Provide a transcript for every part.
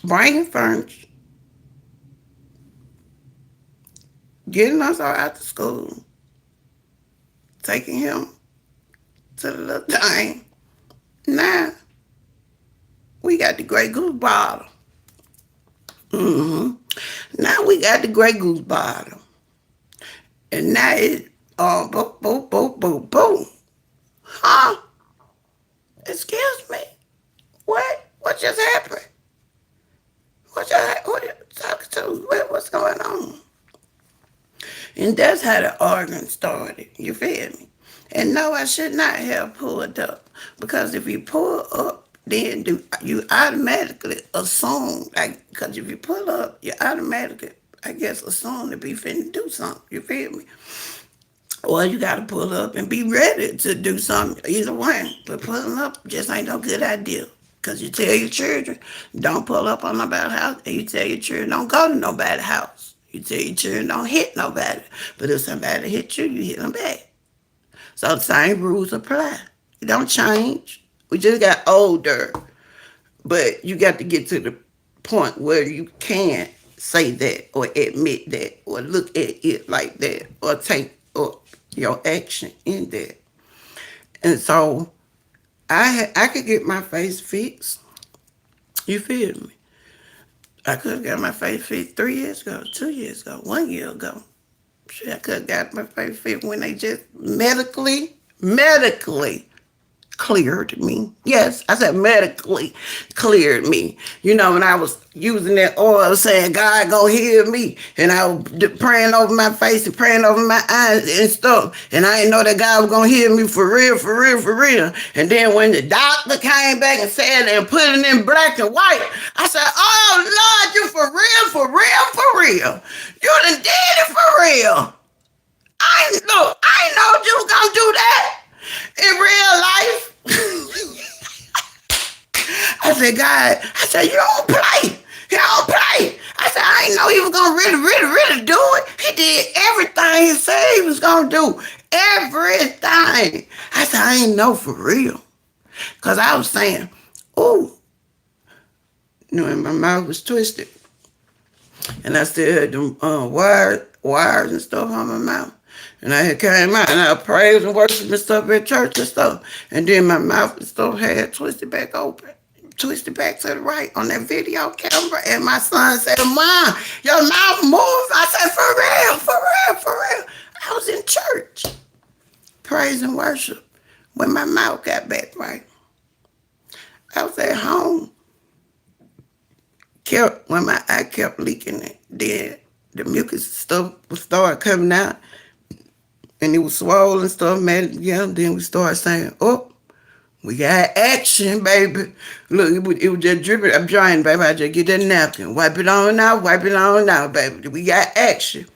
bringing furniture, getting us all out to school, taking him to the little thing. Now we got the Grey Goose bottle. hmm Now we got the Grey Goose bottle. And now it's boom, boom, boom, boom, boom. Huh? Excuse me. What? What just happened? What you talking to? What's going on? And that's how the argument started. You feel me? And no, I should not have pulled up. Because if you pull up, then you automatically assume, like, because if you pull up, you automatically, I guess, assume to be finna do something. You feel me? Or you gotta pull up and be ready to do something. Either one. But pulling up just ain't no good idea. Cause you tell your children, don't pull up on nobody's house, and you tell your children, don't go to nobody's house. You tell your children, don't hit nobody. But if somebody hit you, you hit them back. So the same rules apply. It don't change. We just got older. But you got to get to the point where you can say that or admit that or look at it like that or take or your action in that. And so I could get my face fixed. You feel me? I could have got my face fixed 3 years ago, 2 years ago, 1 year ago. Shit, I could have got my face fixed when they just medically cleared me. Yes, I said medically cleared me. You know, when I was using that oil saying, God gonna heal me. And I was praying over my face and praying over my eyes and stuff. And I didn't know that God was gonna heal me for real, for real, for real. And then when the doctor came back and said and put it in black and white, I said, oh Lord, you for real, for real, for real. You done did it for real. I ain't know you was gonna do that in real life. I said, God, I said, you don't play. You don't play. I said, I didn't know he was gonna really, really, really do it. He did everything he said he was gonna do. Everything. I said, I ain't know for real. Cause I was saying, oh, you know, and my mouth was twisted. And I still had them wires and stuff on my mouth. And I had came out and I praised and worshiped and stuff at church and stuff. And then my mouth and stuff had twisted back open. Twisted back to the right on that video camera. And my son said, Mom, your mouth moved. I said, for real, for real, for real. I was in church. Praise and worship. When my mouth got back right. I was at home. When my eye kept leaking, then the mucus stuff would start coming out, and it was swollen stuff, man. Yeah, then we started saying, "Oh, we got action, baby." Look, it was just dripping. I'm trying, baby. I just get that napkin, wipe it on now, baby. We got action.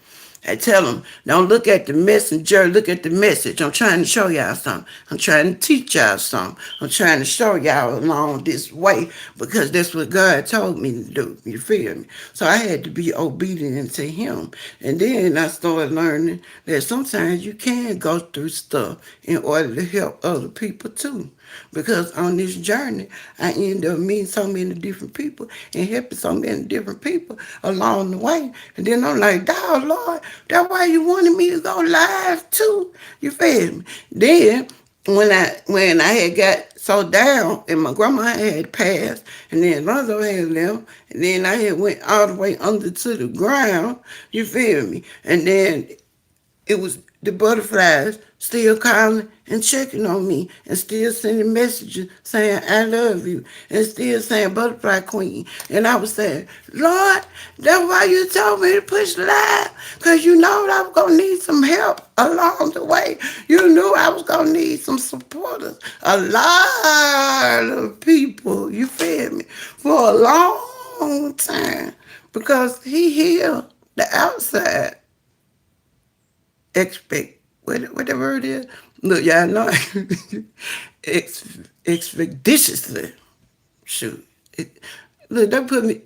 I tell them, don't look at the messenger, look at the message. I'm trying to show y'all something. I'm trying to teach y'all something. I'm trying to show y'all along this way because that's what God told me to do. You feel me? So I had to be obedient to him. And then I started learning that sometimes you can go through stuff in order to help other people too. Because on this journey, I ended up meeting so many different people and helping so many different people along the way. And then I'm like, dog, Lord, that's why you wanted me to go live too. You feel me? Then when I had got so down and my grandma had passed and then Lonzo had left and then I had went all the way under to the ground, you feel me? And then it was the butterflies still calling and checking on me and still sending messages saying, I love you, and still saying butterfly queen. And I was saying, Lord, that's why you told me to push live, because you know that I was going to need some help along the way. You knew I was going to need some supporters. A lot of people, you feel me, for a long time, because he healed the outside expect what the word is. Look, y'all know expeditiously. Shoot, look, they put me.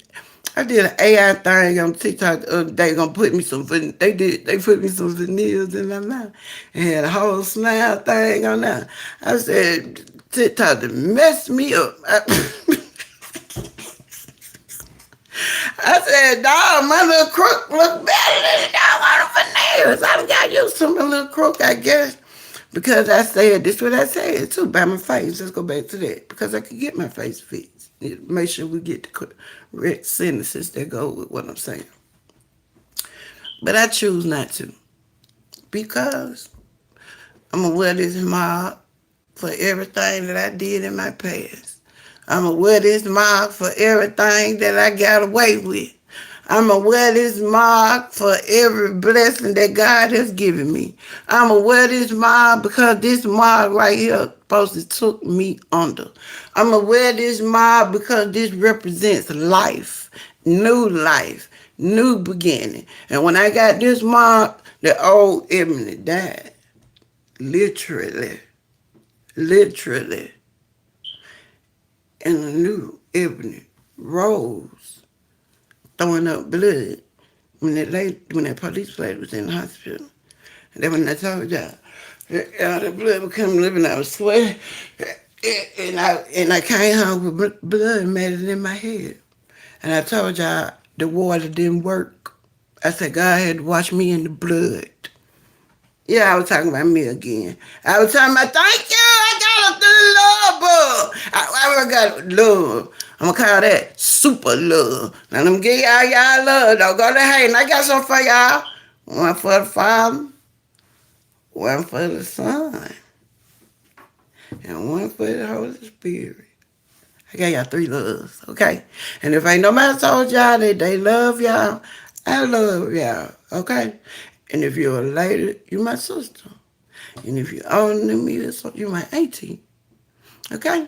I did an AI thing on TikTok the other day. Gonna put me some. They put me some veneers in my mouth and had a whole smile thing on that. I said TikTok to mess me up. said, dog, my little crook look better than the dog on the veneers. I got used to my little crook, I guess. Because I said, this what I said too, by my face. Let's go back to that. Because I could get my face fixed. Make sure we get the correct sentences that go with what I'm saying. But I choose not to. Because I'm going to wear this mark for everything that I did in my past. I'm going to wear this mark for everything that I got away with. I'm going to wear this mark for every blessing that God has given me. I'm going to wear this mark because this mark right here supposed to took me under. I'm going to wear this mark because this represents life, new beginning. And when I got this mark, the old Ebony died. Literally. And the new Ebony rose, throwing up blood when that police lady was in the hospital. And then when I told y'all, the blood was coming up and I was sweating, and I came home with blood matted in my head. And I told y'all the water didn't work. I said God had to wash me in the blood. Yeah, I was talking about me again. I was talking about, thank you, I got a love bug. I got love. I'm going to call that super love. Now, let me give y'all love. Don't go to hate. And I got something for y'all. One for the Father, one for the Son, and one for the Holy Spirit. I got y'all 3 loves, okay? And if ain't nobody told y'all that they love y'all, I love y'all, okay? And if you're a lady, you're my sister. And if you're older than me, you're my auntie. Okay?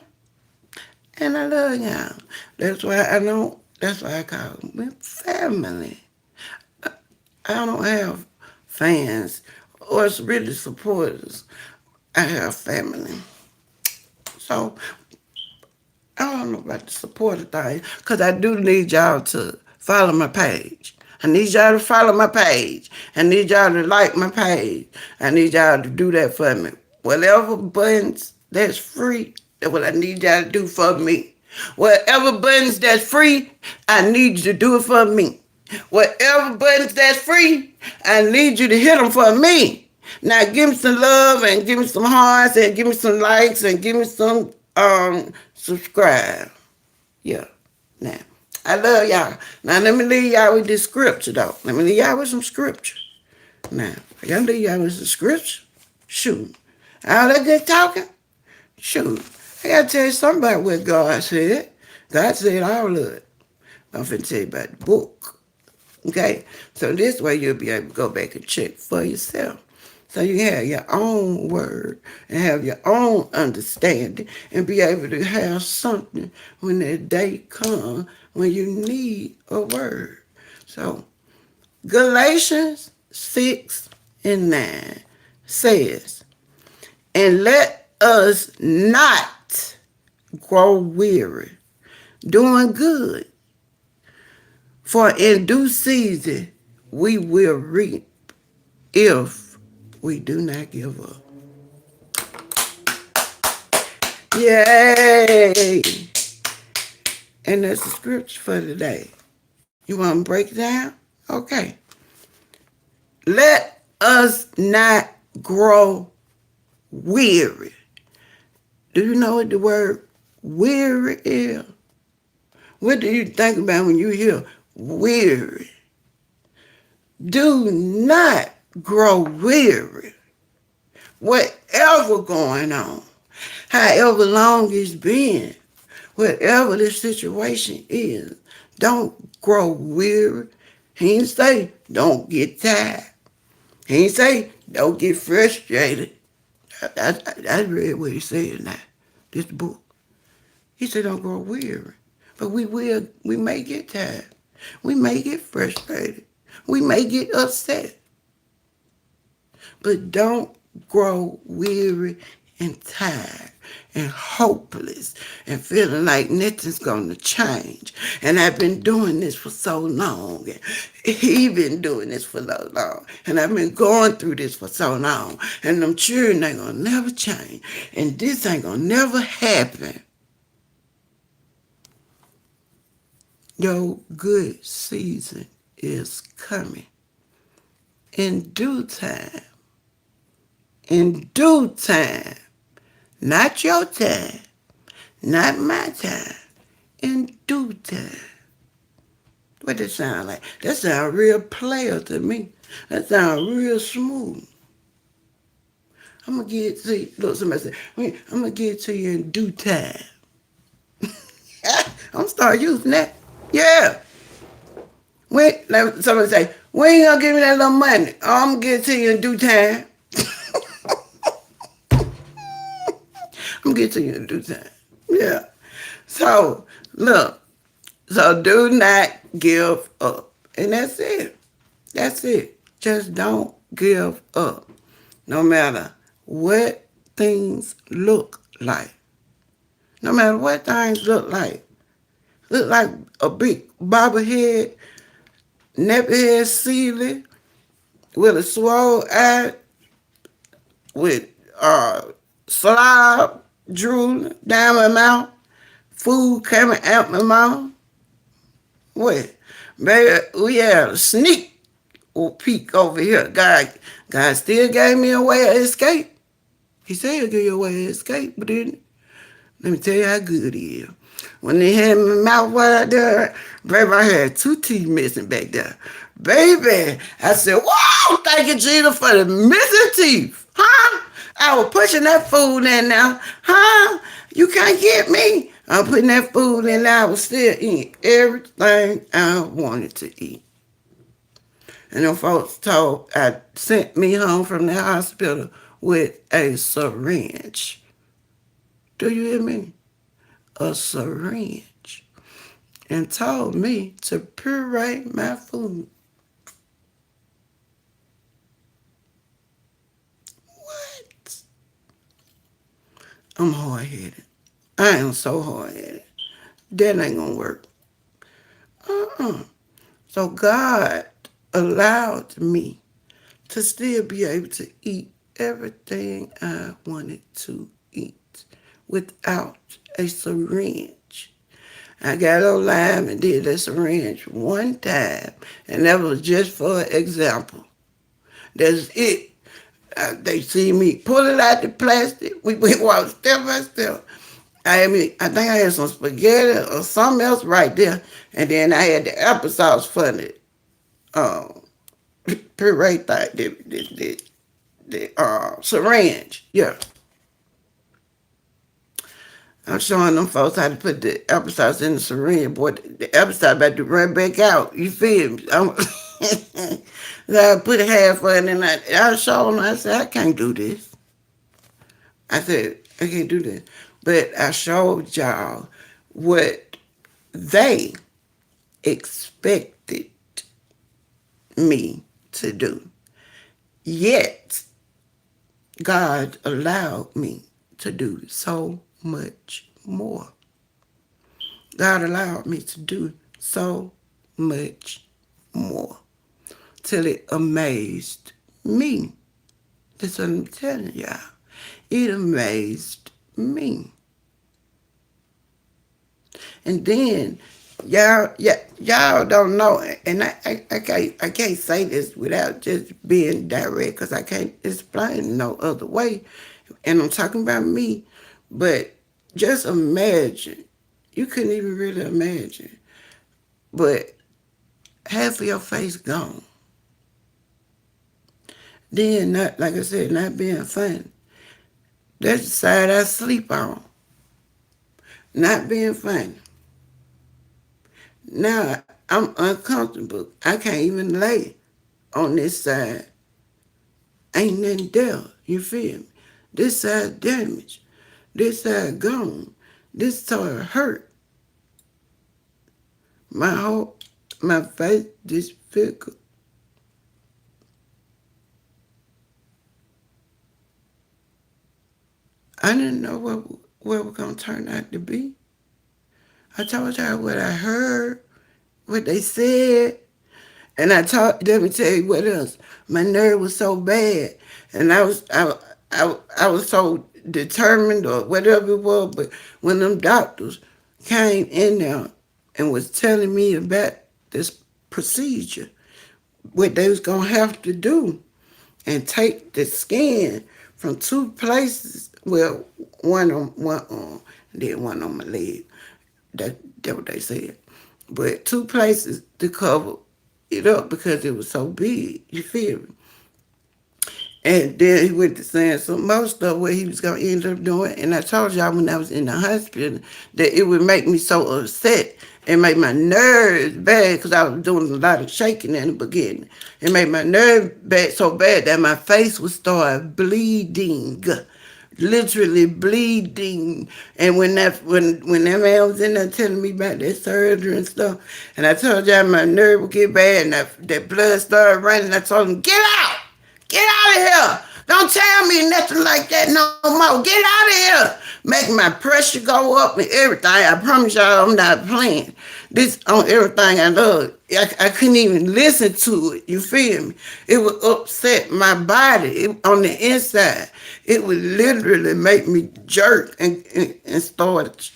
And I love y'all. That's why I call them family. I don't have fans or really supporters. I have family. So, I don't know about the supporter thing, because I do need y'all to follow my page. I need y'all to follow my page. I need y'all to like my page. I need y'all to do that for me. Whatever buttons that's free, that's what I need y'all to do for me. Whatever buttons that's free, I need you to do it for me. Whatever buttons that's free, I need you to hit them for me. Now give me some love and give me some hearts and give me some likes and give me some subscribe. Yeah. Now, I love y'all. Now, let me leave y'all with this scripture, though. Let me leave y'all with some scripture. Now, I gotta leave y'all with some scripture. Shoot. All that good talking? Shoot. I gotta tell you something about what God said. God said all of it. I'm finna tell you about the book. Okay? So this way you'll be able to go back and check for yourself. So you can have your own word and have your own understanding and be able to have something when that day comes when you need a word. So Galatians 6:9 says, and let us not grow weary doing good, for in due season we will reap if we do not give up. Yay! And that's the scripture for today. You want to break it down? Okay. Let us not grow weary. Do you know what the word weary is? What do you think about when you hear weary? Do not grow weary. Whatever going on, however long it's been, whatever the situation is, don't grow weary. He didn't say don't get tired. He didn't say don't get frustrated. I read what he said now, this book. He said don't grow weary. But we may get tired. We may get frustrated. We may get upset. But don't grow weary and tired and hopeless and feeling like nothing's going to change. And I've been doing this for so long. And he's been doing this for so long. And I've been going through this for so long. And them children ain't going to never change. And this ain't going to never happen. Your good season is coming in due time. In due time. Not your time. Not my time. In due time. What that sound like? That sound real player to me. That sound real smooth. I'm gonna get it to you. Look, somebody said, "Wait, I'm gonna get it to you in due time." I'm gonna start using that. Yeah. Wait, somebody say, "We ain't gonna give me that little money. Oh, I'm gonna get it to you in due time." I'm gonna get it to you in due time. Yeah. So look. So do not give up. And that's it. That's it. Just don't give up. No matter what things look like. No matter what things look like. Look like a big bobblehead, nappy-head ceiling with a swole eye, with slob drooling down my mouth, food coming out my mouth. What? Baby, we had a sneak peek over here. God still gave me a way of escape. He said he'll give you a way of escape, but then let me tell you how good he is. When they had my mouth right there, baby, I had two teeth missing back there. Baby, I said, whoa, thank you, Jesus, for the missing teeth. Huh? I was pushing that food in now. Huh? You can't get me. I'm putting that food in there. I was still eating everything I wanted to eat. And them folks sent me home from the hospital with a syringe. Do you hear me? A syringe. And told me to puree my food. What? I'm hard-headed. I am so hard-headed. That ain't gonna work. Uh-uh. So God allowed me to still be able to eat everything I wanted to eat without a syringe. I got online and did a syringe one time, and that was just for example. That's it. They see me pull it out the plastic. We walk step by step. I think I had some spaghetti or something else right there, and then I had the applesauce for the um, puree thing, the syringe. Yeah, I'm showing them folks how to put the applesauce in the syringe. Boy, the applesauce about to run back out. You feel me? So I put half of it in. I showed them. I said, I can't do this. I said, I can't do this. But I showed y'all what they expected me to do. Yet, God allowed me to do so much more. God allowed me to do so much more till it amazed me. That's what I'm telling y'all. It amazed me. And then y'all don't know, and I can't say this without just being direct because I can't explain no other way. And I'm talking about me, but just imagine. You couldn't even really imagine. But half of your face gone. Then, not like I said, not being funny. That's the side I sleep on. Not being funny. Now I'm uncomfortable. I can't even lay on this side. Ain't nothing there. You feel me? This side damaged. This side gone. This side hurt. My face disfigured. I didn't know what it was gonna turn out to be. I told y'all what I heard, what they said, and let me tell you what else. My nerve was so bad, and I was so determined or whatever it was. But when them doctors came in there, and was telling me about this procedure, what they was gonna have to do, and take the skin from two places. Well, one on one arm, then one on my leg. That what they said. But two places to cover it up because it was so big. You feel me? And then he went to saying some more stuff what he was gonna end up doing. And I told y'all when I was in the hospital that it would make me so upset and make my nerves bad because I was doing a lot of shaking in the beginning. It made my nerves bad so bad that my face would start bleeding, literally bleeding. And when that man was in there telling me about that surgery and stuff, and I told y'all my nerve would get bad and that blood started running, I told him, get out! Get out of here! Don't tell me nothing like that no more. Get out of here! Make my pressure go up and everything. I promise y'all I'm not playing. This on everything I love. I couldn't even listen to it. You feel me? It would upset my body on the inside. It would literally make me jerk and start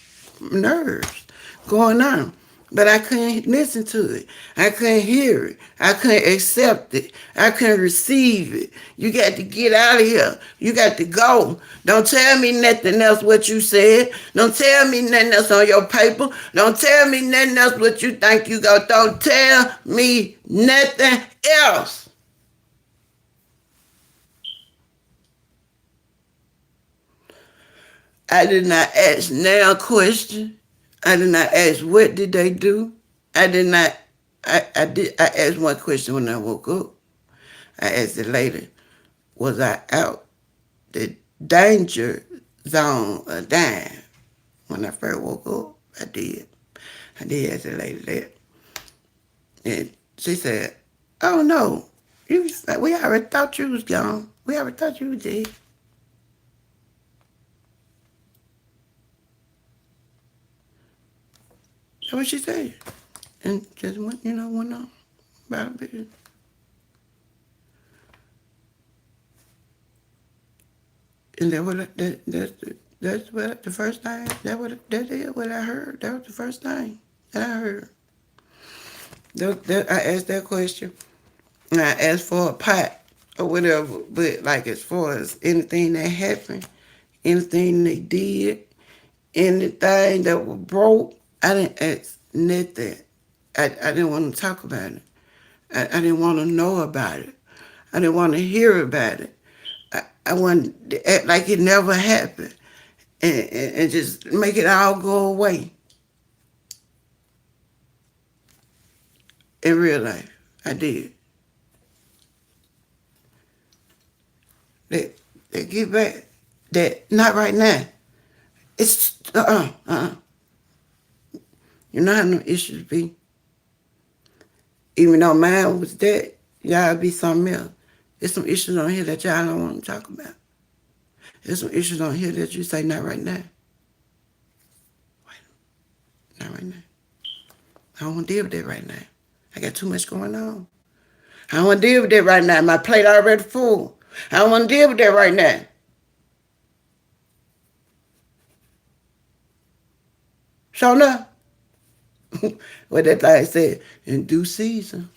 nerves going on. But I couldn't listen to it. I couldn't hear it. I couldn't accept it. I couldn't receive it. You got to get out of here. You got to go. Don't tell me nothing else what you said. Don't tell me nothing else on your paper. Don't tell me nothing else what you think you got. Don't tell me nothing else. I did not ask now a question. I did not ask what did they do. I did not. I asked one question when I woke up. I asked it later. Was I out the danger zone of dying? When I first woke up, I did. I did ask the lady that. And she said, oh no, we already thought you was gone. We already thought you was dead. That's what she said. And just went on about a bit. And that's what the first thing that is what I heard. That was the first thing that I heard. I asked that question and I asked for a pot or whatever. But like as far as anything that happened, anything they did, anything that was broke, I didn't ask nothing. I didn't want to talk about it. I didn't want to know about it. I didn't want to hear about it. I wanted to act like it never happened and just make it all go away in real life. I did. They get back. That not right now. It's You know how no issues be. Even though mine was that, y'all be something else. There's some issues on here that y'all don't want to talk about. There's some issues on here that you say not right now. Not right now. I don't want to deal with that right now. I got too much going on. I don't want to deal with that right now. My plate already full. I don't want to deal with that right now. So now, what that thing said, in due season,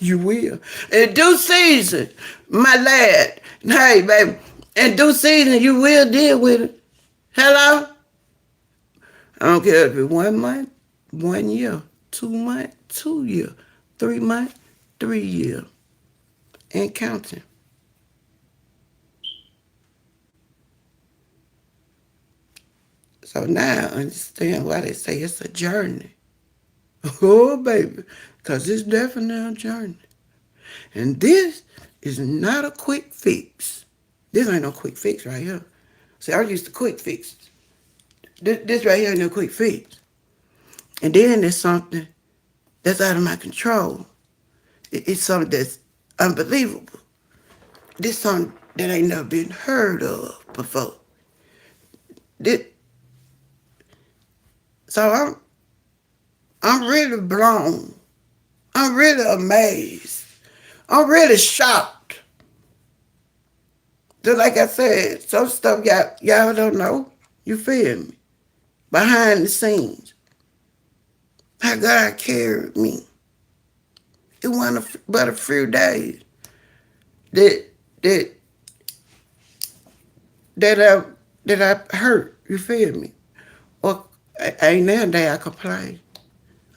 you will. In due season, my lad. Hey, baby, in due season, you will deal with it. Hello? I don't care if it's 1 month, 1 year, 2 months, 2 years, 3 months, 3 years, and counting. So now I understand why they say it's a journey. Oh, baby, because it's definitely a journey. And this is not a quick fix. This ain't no quick fix right here. See, I used to quick fix. This right here ain't no quick fix. And then there's something that's out of my control. It's something that's unbelievable. This something that ain't never been heard of before. This, so I'm really blown. I'm really amazed. I'm really shocked. Just like I said, some stuff y'all don't know. You feel me? Behind the scenes. how God carried me. It wasn't but a few days that that that I that I hurt. You feel me? Or ain't now day I complain.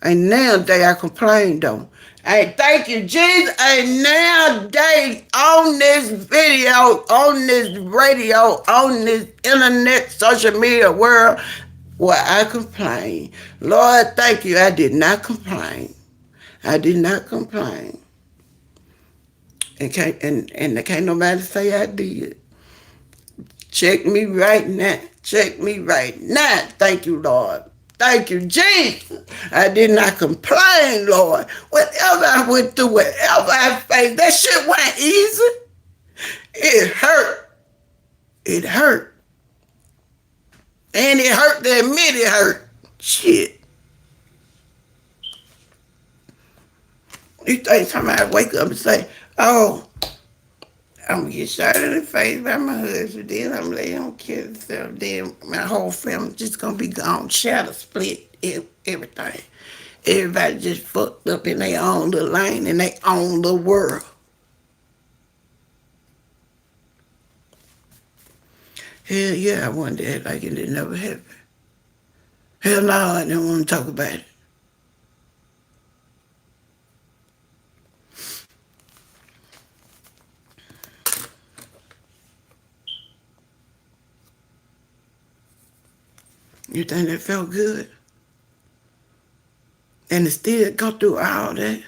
Ain't now day I complain though. Hey, thank you, Jesus. Ain't now day on this video, on this radio, on this internet, social media world where I complain. Lord, thank you. I did not complain. I did not complain. And can't nobody say I did. Check me right now. Check me right now. Thank you, Lord. Thank you, Jesus. I did not complain, Lord. Whatever I went through, whatever I faced, that shit wasn't easy. It hurt. It hurt. And it hurt to admit it hurt. Shit. You think somebody wake up and say, oh, I'm gonna get shot in the face by my husband, then I'm lay on kill myself, then my whole family just gonna be gone, shatter, split, everything. Everybody just fucked up in their own little lane and their own little world. Hell yeah, I wanted to act like it didn't never happen. Hell no, I didn't want to talk about it. You think that felt good? And to still go through all that,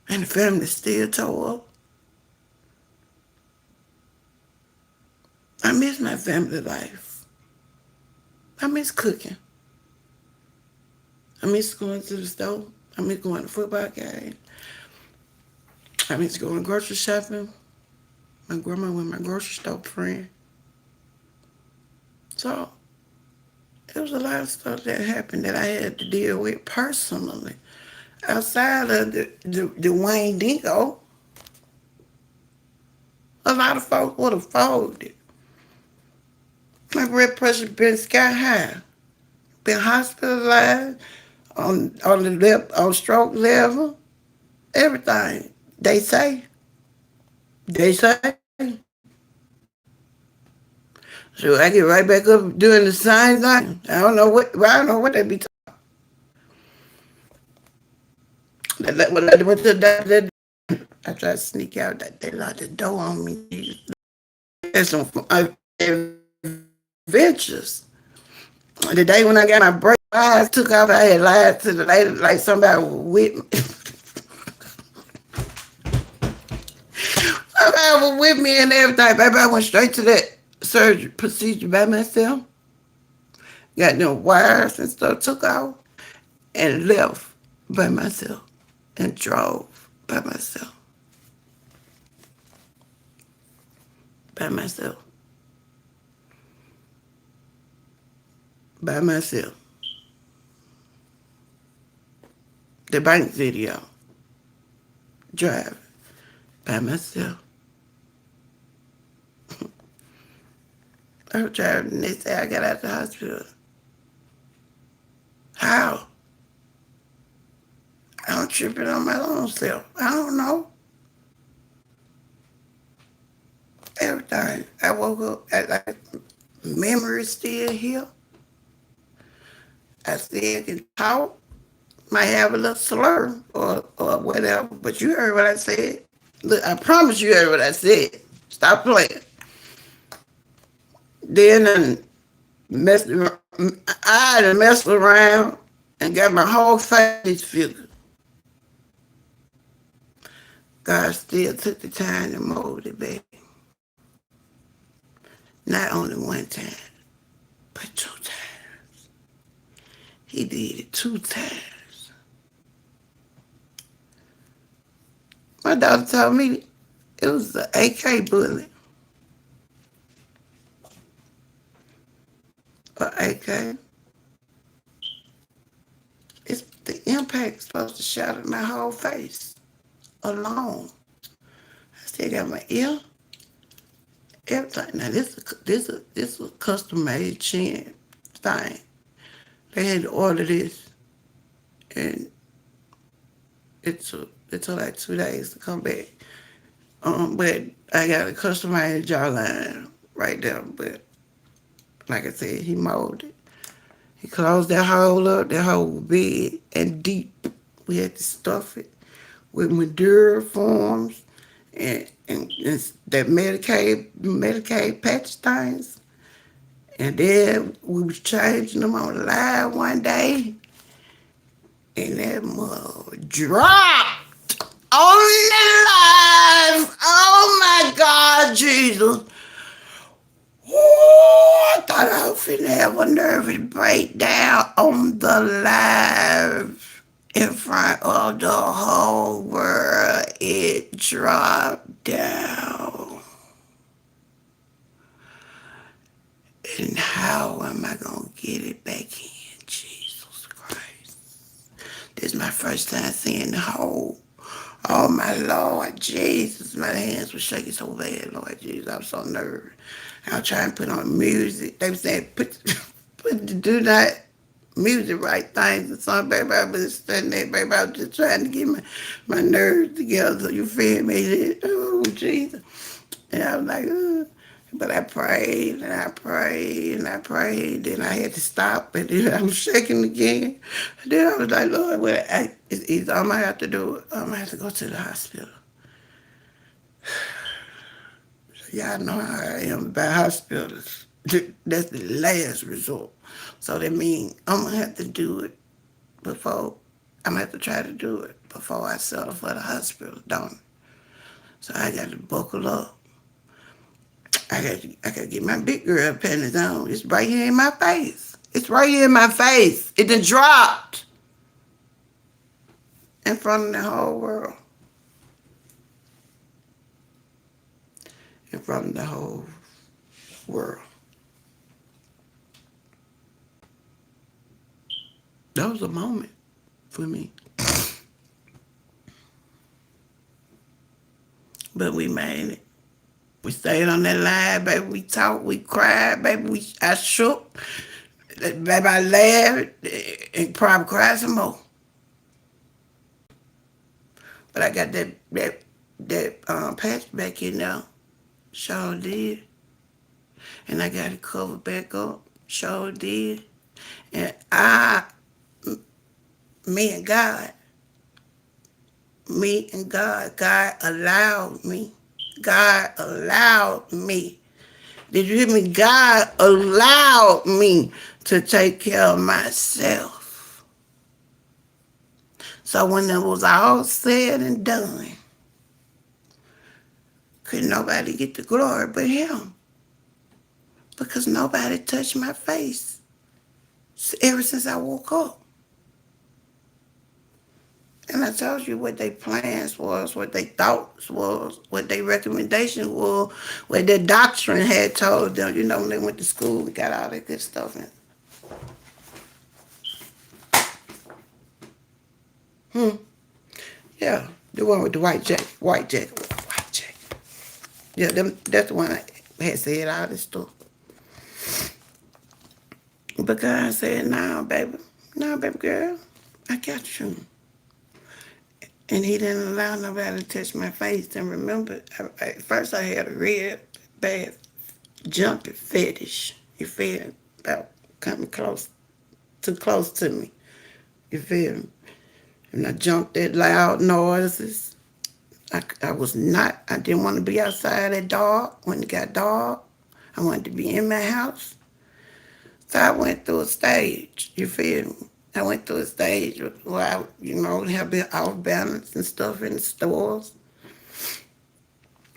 and the family still tore up. I miss my family life. I miss cooking. I miss going to the store. I miss going to football games. I miss going grocery shopping. My grandma was my grocery store friend. So there was a lot of stuff that happened that I had to deal with personally. Outside of the Wayne Dingo, a lot of folks would have folded. My blood pressure been sky high. Been hospitalized on stroke level, everything. They say. They say. So I get right back up doing the same thing. I don't know what they be talking. When I went to the doctor, I tried to sneak out. They locked the door on me. There's some adventures. The day when I got my break, my eyes took off. I had lied to the lady like somebody was with me. Somebody was with me and everything. Baby, I went straight to that surgery procedure by myself. Got them wires and stuff took off and left by myself and drove by myself. By myself. By myself. The bank video. Driving by myself. I was driving the next day I got out of the hospital. How? I'm tripping on my own self. I don't know. Everything. I woke up at like memory still here. I still can talk. Might have a little slur or whatever, but you heard what I said. Look, I promise you heard what I said. Stop playing. Then I done messed around and got my whole face figured. God still took the time to mold it, baby. Not only one time, but 2 times. He did it 2 times. My daughter told me it was an AK bullet. An AK. It's the impact supposed to shatter my whole face alone. I still got my ear. Everything. Now this is a custom made chin thing. They had to order this, and it took like 2 days to come back. But I got a customized jawline right there. But like I said, he molded. He closed that hole up. That hole was big and deep. We had to stuff it with Madeira forms and that Medicaid patch things. And then we was changing them on the live one day, and that mother dropped on the live. Oh my God, Jesus. Ooh, I thought I was finna have a nervous breakdown on the live in front of the whole world. It dropped down. And how am I gonna get it back in? Jesus Christ. This is my first time seeing the hole. Oh my Lord Jesus. My hands were shaking so bad, Lord Jesus. I was so nervous. I was trying to put on music. They were saying, put the do not music right things and something, baby. I was standing there, baby. I was just trying to get my nerves together. You feel me? Oh, Jesus. And I was like, ugh. But I prayed and I prayed and I prayed. Then I had to stop, and then I was shaking again. And then I was like, Lord, well, it's either I'm going to have to do it, I'm going to have to go to the hospital. Y'all know how I am about hospitals. That's the last resort. So that means I'm going to have to do it before, I'm going to have to try to do it before I settle for the hospital, don't I? So I got to buckle up. I got to get my big girl panties on. It's right here in my face. It's right here in my face. It done dropped in front of the whole world. In front of the whole world. That was a moment for me. But we made it. We stayed on that line, baby. We talked, we cried, baby. I shook. Baby, I laughed and probably cried some more. But I got that patch back in there. Sure did. And I got it covered back up. Sure did. And me and God, God allowed me. God allowed me. Did you hear me? God allowed me to take care of myself. So when it was all said and done, couldn't nobody get the glory but him. Because nobody touched my face ever since I woke up. And I told you what their plans was, what their thoughts was, what their recommendation was, what their doctrine had told them. You know, when they went to school, we got all that good stuff in. Yeah, the one with the white jacket. Yeah, that's the one that had said all this stuff. But God said, nah, baby girl, I got you. And he didn't allow nobody to touch my face. And remember, at first I had a real bad jumping fetish. You feel me? About coming too close to me. You feel me? And I jumped at loud noises. I didn't want to be outside at dark. When it got dark, I wanted to be in my house. So I went through a stage, you feel me? I went through a stage where I, have been off balance and stuff in the stores.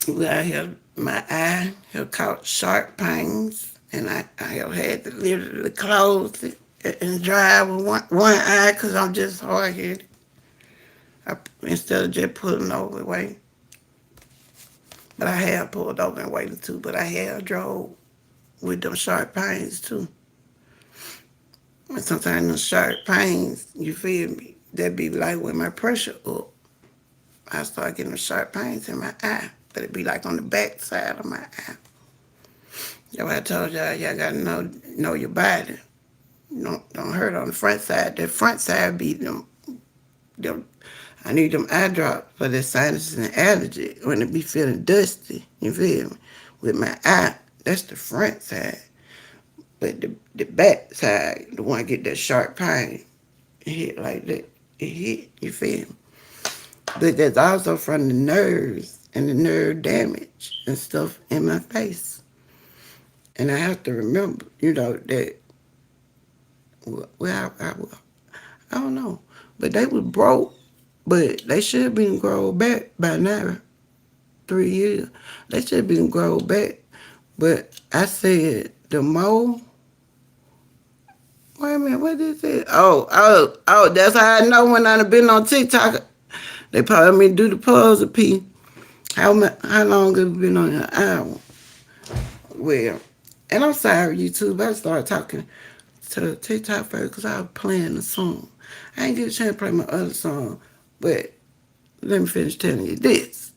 Where I had my eye had caught sharp pains, and I had to literally close it and drive with one eye because I'm just hard-headed. Instead of just pulling over and waiting. But I have pulled over and waited too, but I have drove with them sharp pains too. And sometimes them sharp pains, you feel me, that be like when my pressure up. I start getting them sharp pains in my eye, but it be like on the back side of my eye. That's why I told y'all gotta know your body. Don't hurt on the front side. The front side be them. I need them eye drops for the sinus and allergy when it be feeling dusty. You feel me? With my eye, that's the front side. But the back side, the one get that sharp pain, it hit like that. It hit. You feel me? But that's also from the nerves and the nerve damage and stuff in my face. And I have to remember, that, well, I don't know. But they was broke, but they should have been grown back by now. 3 years. They should have been grown back. But I said, the more, wait a minute, what did it say? Oh, that's how I know when I've been on TikTok. They probably me do the puzzle P. How long have you been on an hour? Well, and I'm sorry, YouTube. I started talking to TikTok first because I was playing the song. I ain't get a chance to play my other song, but let me finish telling you this.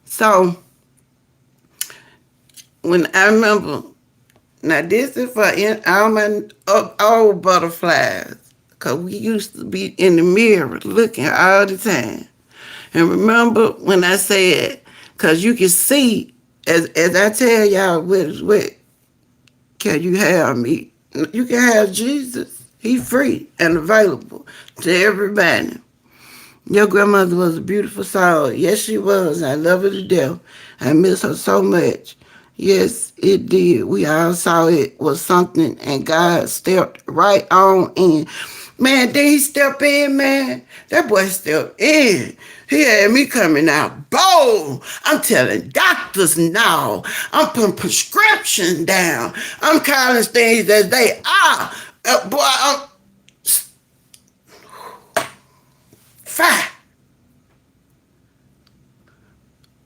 So, when I remember, now this is for all my old butterflies, because we used to be in the mirror looking all the time. And remember when I said, because you can see, as I tell y'all, what can you have me? You can have Jesus. He's free and available to everybody. Your grandmother was a beautiful soul. Yes, she was. I love her to death. I miss her so much. Yes, it did. We all saw it was something, and God stepped right on in. Man, did he step in, man? That boy stepped in. He had me coming out bold. I'm telling doctors now. I'm putting prescriptions down. I'm calling things as they are. Boy, I'm fine.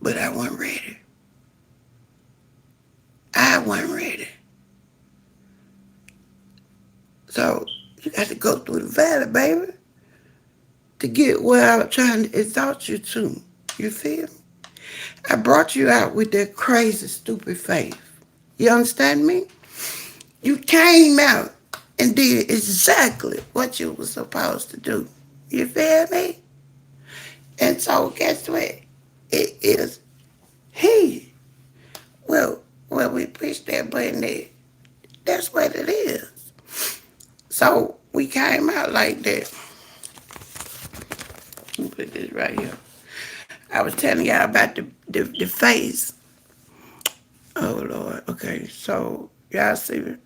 But I wasn't ready. I wasn't ready. So you got to go through the valley, baby, to get where I'm trying to exalt you to. You feel me? I brought you out with that crazy, stupid faith. You understand me? You came out and did exactly what you were supposed to do. You feel me? And so guess what? It is he. Well, we push that button there. That's what it is. So we came out like that. Let me put this right here. I was telling y'all about the face. Oh Lord. Okay, so y'all see it.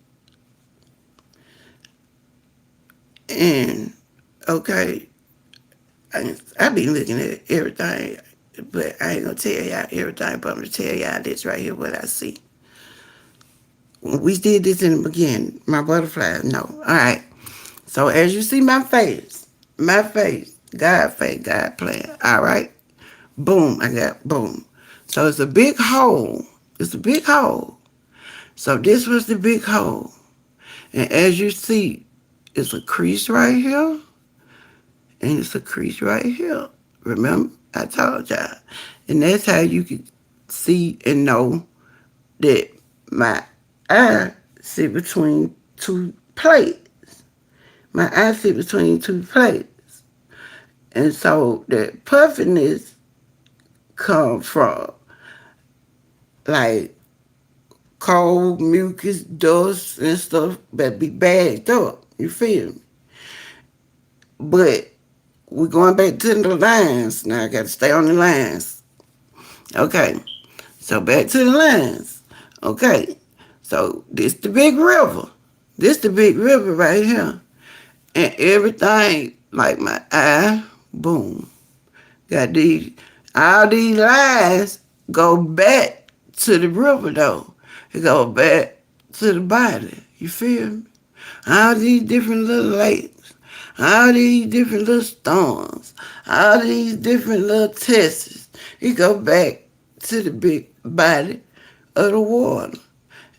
And okay, I be looking at everything, but I ain't gonna tell y'all everything, but I'm gonna tell y'all this right here what I see. When we did this in the beginning, my butterfly, no. Alright. So as you see my face, God plan. Alright? Boom, I got boom. So it's a big hole. It's a big hole. So this was the big hole. And as you see, it's a crease right here. And it's a crease right here. Remember? I told y'all. And that's how you can see and know that my eye sit between two plates. My eye sit between two plates. And so that puffiness come from like cold, mucus, dust, and stuff that be bagged up. You feel me? But we're going back to the lines. Now I got to stay on the lines. Okay. So back to the lines. Okay. So this the big river. This the big river right here. And everything, like my eye, boom. Got all these lines go back to the river though. It go back to the body. You feel me? All these different little lakes, all these different little storms, all these different little tests. It go back to the big body of the water.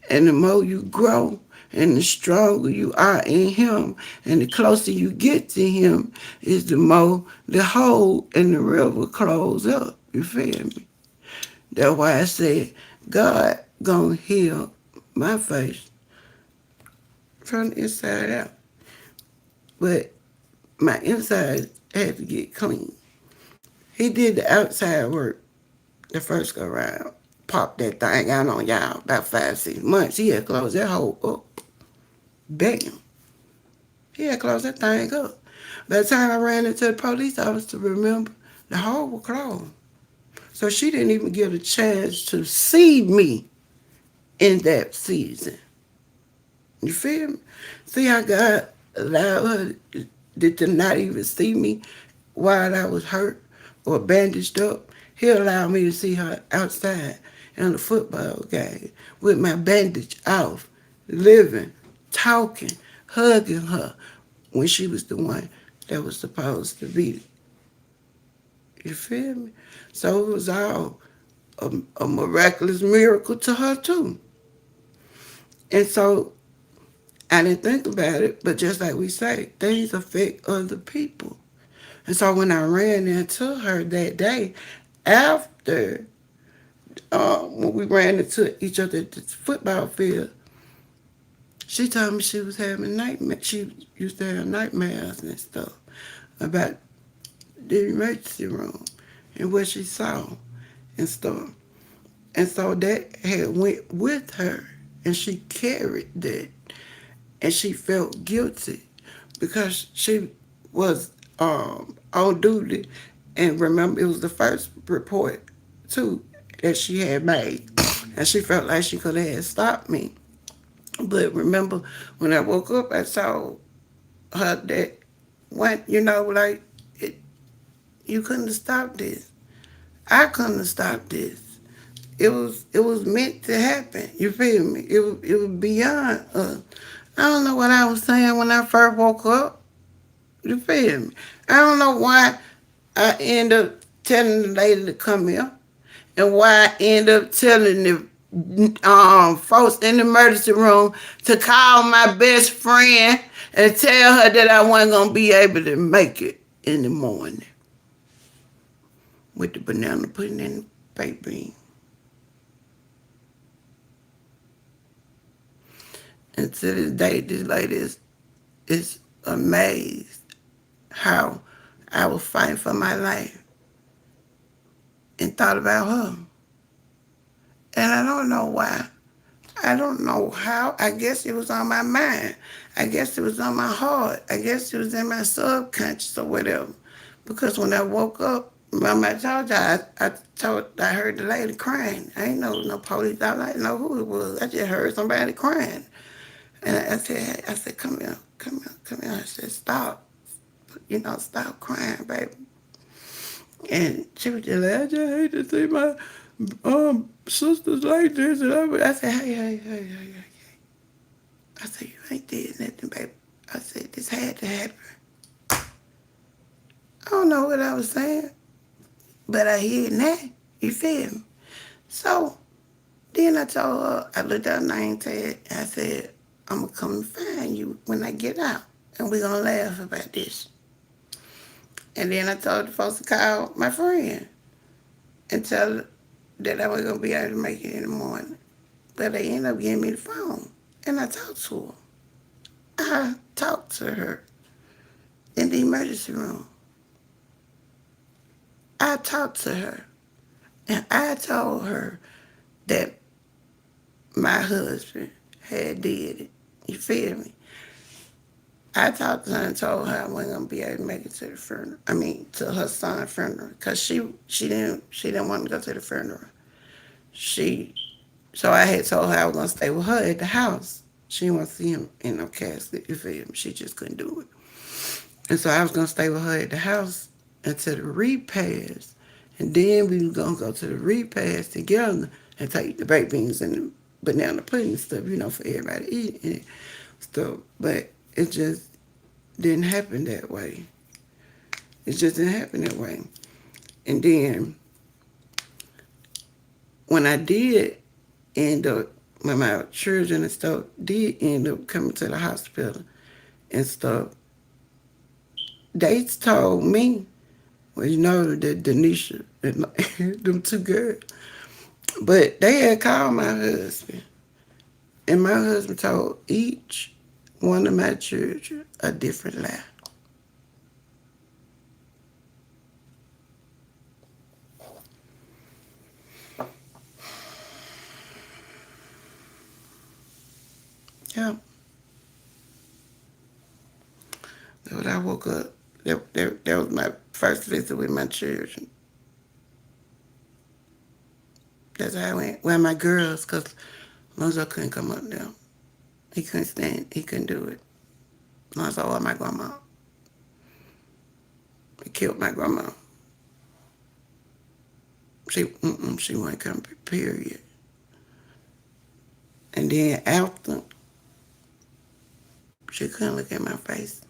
And the more you grow, and the stronger you are in him, and the closer you get to him, is the more the hole in the river close up. You feel me? That's why I said, God gonna heal my face. from the inside out. But my inside had to get clean. He did the outside work the first go round. Popped that thing out on y'all about 5, 6 months. He had closed that hole up. Bam. He had closed that thing up. By the time I ran into the police officer to remember, the hole was closed. So she didn't even get a chance to see me in that season. You feel me? See how God allowed her to not even see me while I was hurt or bandaged up. He allowed me to see her outside in the football game with my bandage off, living, talking, hugging her when she was the one that was supposed to be. You feel me? So it was all a miraculous miracle to her too. And so I didn't think about it, but just like we say, things affect other people. And so when I ran into her that day, after when we ran into each other at the football field, she told me she was having nightmares. She used to have nightmares and stuff about the emergency room and what she saw and stuff. And so that had went with her, and she carried that, and she felt guilty because she was on duty, and remember it was the first report too that she had made, and she felt like she could have stopped me. But remember when I woke up, I saw her that went, like you couldn't have stopped this. I couldn't have stopped this. It was meant to happen. You feel me? It was beyond us. I don't know what I was saying when I first woke up. You feel me? I don't know why I end up telling the lady to come here, and why I end up telling the folks in the emergency room to call my best friend and tell her that I wasn't gonna be able to make it in the morning with the banana pudding and the baked bean. And to this day, this lady is amazed how I was fighting for my life and thought about her. And I don't know why. I don't know how. I guess it was on my mind. I guess it was on my heart. I guess it was in my subconscious or whatever. Because when I woke up, remember I told you, I heard the lady crying. I ain't know no police. I didn't know who it was. I just heard somebody crying. And I said, come here, come here, come here. I said, stop. Stop crying, baby. And she was just like, I just hate to see my sisters like this. And I said, hey. I said, you ain't did nothing, baby. I said, this had to happen. I don't know what I was saying, but I hear it now. You feel me? So then I told her, I looked at her name tag, and I said, I'm going to come and find you when I get out, and we're going to laugh about this. And then I told the folks to call my friend and tell her that I was going to be able to make it in the morning. But they ended up giving me the phone, and I talked to her. I talked to her in the emergency room. I talked to her, and I told her that my husband had did it. You feel me? I talked to her and told her I wasn't gonna be able to make it to the funeral. I mean, to her son's funeral, cause she didn't want to go to the funeral. So I had told her I was gonna stay with her at the house. She didn't want to see him in no casket. You feel me? She just couldn't do it. And so I was gonna stay with her at the house until the repast, and then we were gonna go to the repast together and take the baked beans and the banana pudding and stuff, for everybody to eat and stuff. But it just didn't happen that way. It just didn't happen that way. And then when I did end up, when my children and stuff did end up coming to the hospital and stuff, they told me, well, that Denisha and them two girls, but they had called my husband, and my husband told each one of my children a different life. Yeah. When I woke up, that was my first visit with my children. That's how I went. Well, my girls, because Lonzo couldn't come up there. He couldn't stand. He couldn't do it. Lonzo or my grandma. He killed my grandma. She wasn't coming, period. And then after, she couldn't look at my face.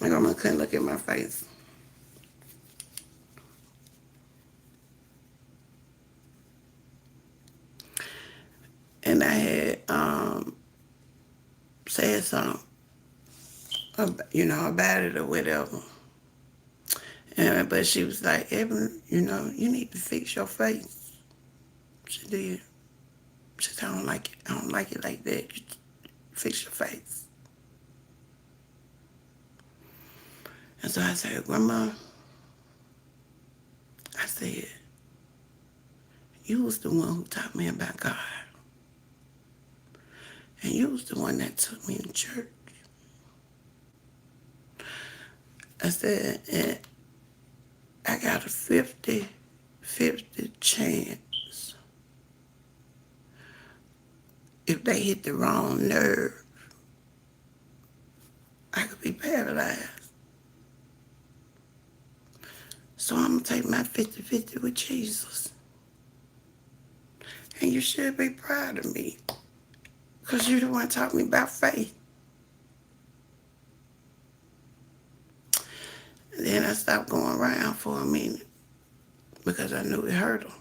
My grandma couldn't look at my face. And I had said something, about it or whatever. But she was like, Evan, you need to fix your face. She did. She said, I don't like it. I don't like it like that. You fix your face. And so I said, Grandma, I said, you was the one who taught me about God. And you was the one that took me to church. I said, and I got a 50-50 chance. If they hit the wrong nerve, I could be paralyzed. So I'm going to take my 50-50 with Jesus. And you should be proud of me. Because you're the one taught me about faith. And then I stopped going around for a minute. Because I knew it hurt them.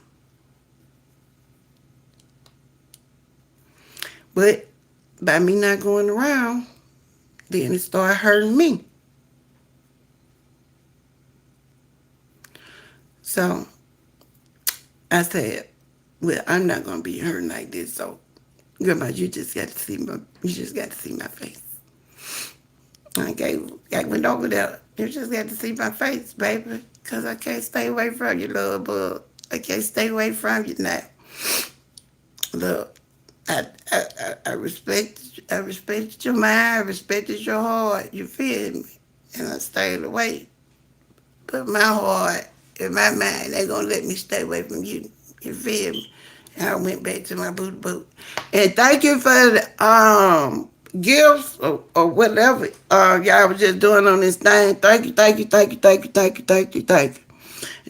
But by me not going around, then it started hurting me. So I said, well, I'm not gonna be hurting like this. So, Grandma, you just got to see my face. I went over there. You just got to see my face, baby, because I can't stay away from you, little bug. I can't stay away from you now. Look, I respected your mind. I respected your heart. You feel me? And I stayed away. But my heart and my mind, they gonna let me stay away from you. You feel me? And I went back to my boot. And thank you for the gifts or whatever y'all was just doing on this thing. Thank you.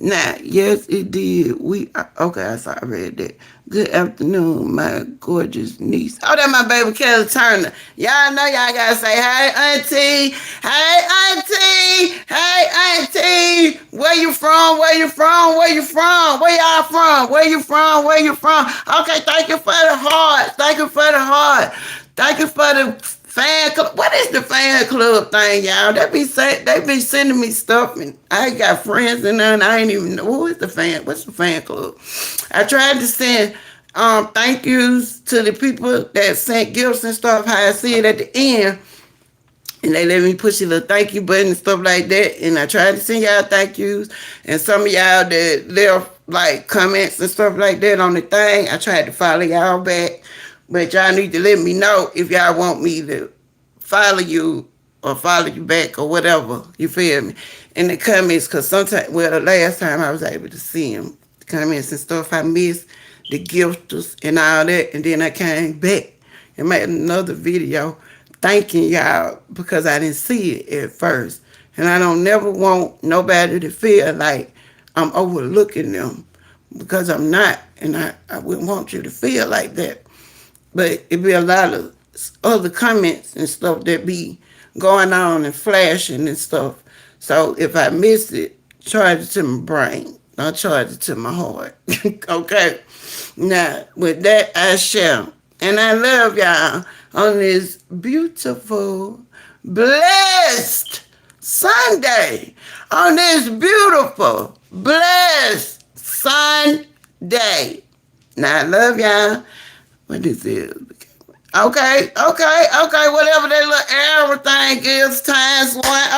Now, yes, it did. Okay, I read that. Good afternoon, my gorgeous niece. Oh, that's my baby Kelly Turner. Y'all know y'all gotta say, hey, auntie. Hey, auntie. Hey, auntie. Where you from? Where y'all from? Where you from? Okay, thank you for the heart. Thank you for the fan club. What is the fan club thing, y'all? They be sending me stuff, and I got friends in there, and I ain't even know what's the fan club. I tried to send thank yous to the people that sent gifts and stuff. How I see it at the end, and they let me push a little thank you button and stuff like that. And I tried to send y'all thank yous, and some of y'all that left like comments and stuff like that on the thing, I tried to follow y'all back. But y'all need to let me know if y'all want me to follow you or follow you back or whatever. You feel me? In the comments, because sometimes, well, the last time I was able to see them, the comments and stuff, I missed the gifters and all that. And then I came back and made another video thanking y'all because I didn't see it at first. And I don't never want nobody to feel like I'm overlooking them because I'm not. And I wouldn't want you to feel like that. But it be a lot of other comments and stuff that be going on and flashing and stuff. So if I miss it, charge it to my brain. Don't charge it to my heart. Okay? Now, with that, I shall. And I love y'all on this beautiful, blessed Sunday. On this beautiful, blessed Sunday. Now, I love y'all. What is it? Whatever that little arrow thing is, times one.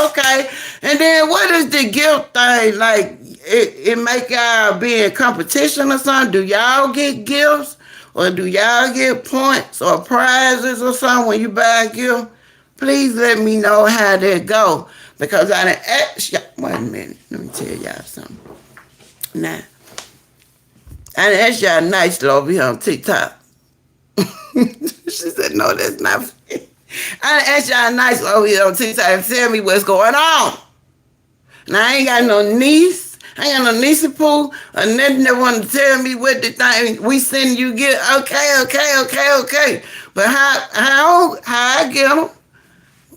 Okay. And then what is the gift thing? Like, it make y'all be in competition or something? Do y'all get gifts? Or do y'all get points or prizes or something when you buy a gift? Please let me know how that go. Because I done asked y'all. Wait a minute. Let me tell y'all something. Now, I done asked y'all nicely over here on TikTok. She said, no, that's not fair. I done asked y'all nice over here on TikTok and tell me what's going on. Now, I ain't got no niece. I ain't got no niece and poo or nothing that want to tell me what the thing we send you get. Okay. But how I get them?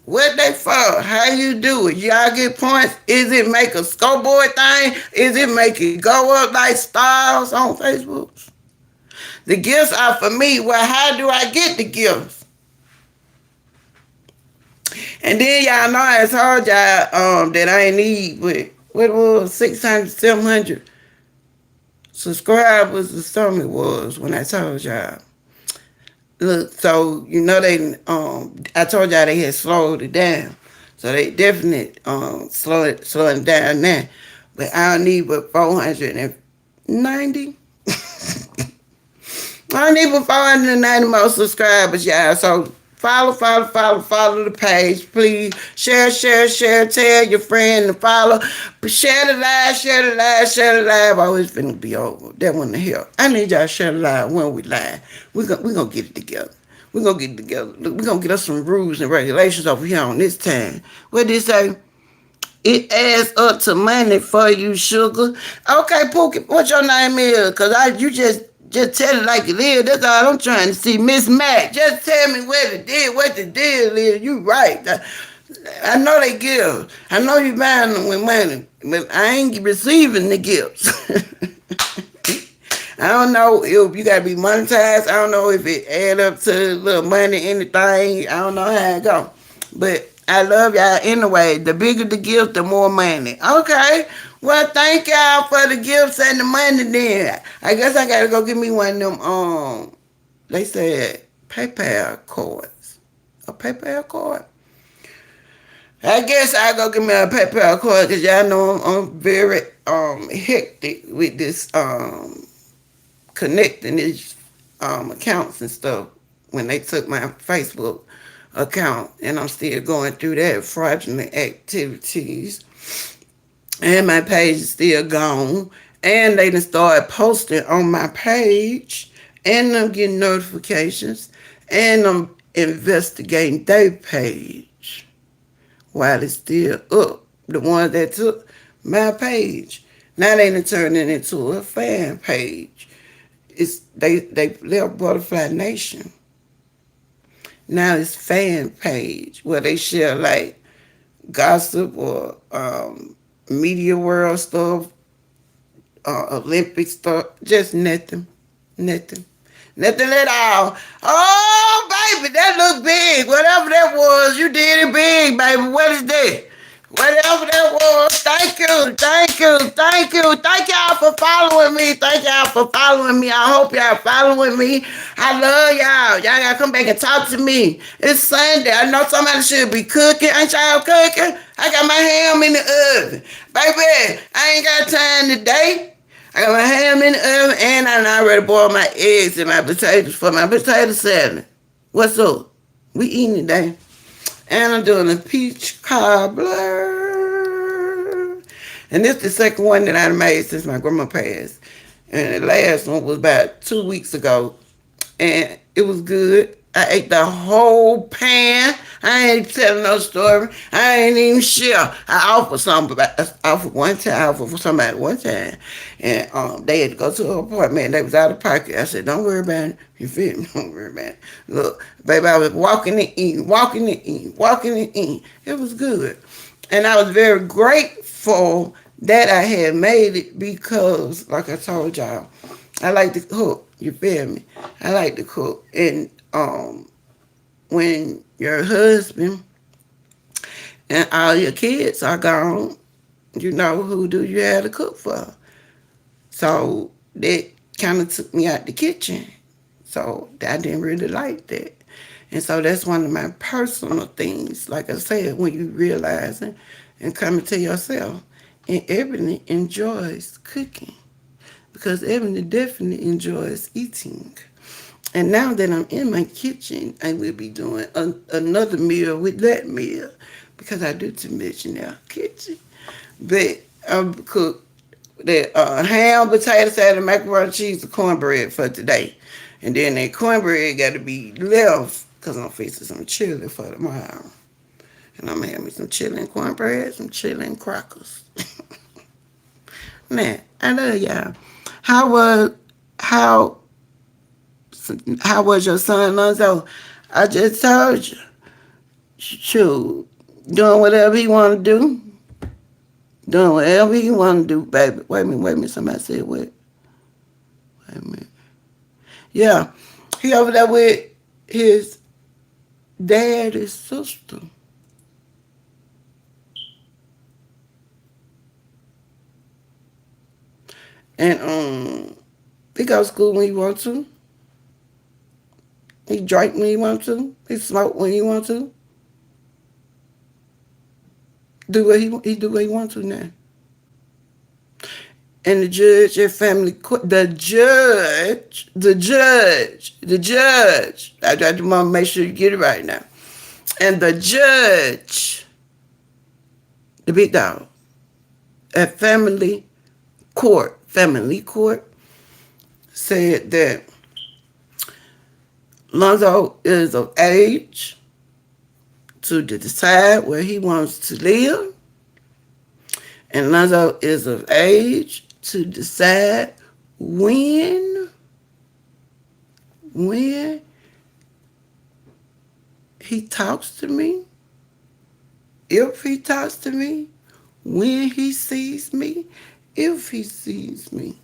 What they for? How you do it? Y'all get points? Is it make a scoreboard thing? Is it make it go up like stars on Facebook? The gifts are for me. Well, how do I get the gifts? And then y'all know I told y'all that I ain't need what was 600, 700 subscribers or something it was when I told y'all. Look, so you know I told y'all they had slowed it down. So they definitely slowing it down now. But I don't need but 490. I need but 490 more subscribers, y'all. So follow the page, please. Share. Tell your friend to follow. Share the live. Oh, it's finna be over. That one the hell. I need y'all to share the live when we live. We gonna get it together. We're gonna get it together. We're gonna get us some rules and regulations over here on this time. What did it say? It adds up to money for you, sugar. Okay, Pookie, what your name is? Cause you just tell it like it is. That's all I'm trying to see. Miss Mac, just tell me what the deal is. You right. I know they give. I know you buying them with money, but I ain't receiving the gifts. I don't know if you gotta be monetized. I don't know if it add up to little money, anything. I don't know how it go. But I love y'all anyway. The bigger the gift, the more money. Okay. Well, thank y'all for the gifts and the money then. I guess I gotta go get me one of them, they said PayPal cards. A PayPal card? I guess I'll go get me a PayPal card because y'all know I'm very hectic with this connecting these accounts and stuff when they took my Facebook account, and I'm still going through that fraudulent activities, and my page is still gone, and they done started posting on my page, and I'm getting notifications, and I'm investigating their page while it's still up. The ones that took my page, now they done turned it into a fan page. They left Butterfly Nation. Now it's fan page where they share like gossip or media world stuff, Olympic stuff, just nothing at all. Oh baby, that look big. Whatever that was, you did it big, baby. What is that? Whatever that was, thank y'all for following me. I hope y'all following me. I love y'all. Y'all gotta come back and talk to me. It's Sunday. I know somebody should be cooking. Ain't y'all cooking? I got my ham in the oven. Baby, I ain't got time today. I got my ham in the oven and I already boiled my eggs and my potatoes for my potato salad. What's up? We eating today. And I'm doing a peach cobbler. And this is the second one that I made since my grandma passed. And the last one was about 2 weeks ago. And it was good. I ate the whole pan. I ain't telling no story. I ain't even share. I offered for somebody one time. And they had to go to an appointment. They was out of pocket. I said, don't worry about it. You feel me? Don't worry about it. Look, baby, I was walking and eating. It was good. And I was very grateful that I had made it because, like I told y'all, I like to cook. You feel me? I like to cook. And when your husband and all your kids are gone, you know, who do you have to cook for? So that kind of took me out the kitchen. So I didn't really like that. And so that's one of my personal things. Like I said, when you realizing and coming to yourself. And Ebony enjoys cooking because Ebony definitely enjoys eating. And now that I'm in my kitchen, I will be doing another meal with that meal because I do too much in our kitchen. But I'm cook that ham, potato salad, macaroni and cheese, and cornbread for today. And then that cornbread got to be left because I'm fixing some chili for tomorrow. And I'm having some chili and cornbread, some chili and crackers. Man, I love y'all. How was how how was your son Lonzo? I just told you. Shoot, doing whatever he want to do. Doing whatever he want to do, baby. Wait a minute. Somebody said what? Wait a minute. Yeah, he over there with his daddy's sister. And he go to school when he want to. He drink when he want to. He smoke when he want to. He do what he want to now. And the judge and family court, the judge. I just want to make sure you get it right now. And the judge, the big dog, at family court, said that Lonzo is of age to decide where he wants to live, and Lonzo is of age to decide when he talks to me, if he talks to me, when he sees me, if he sees me.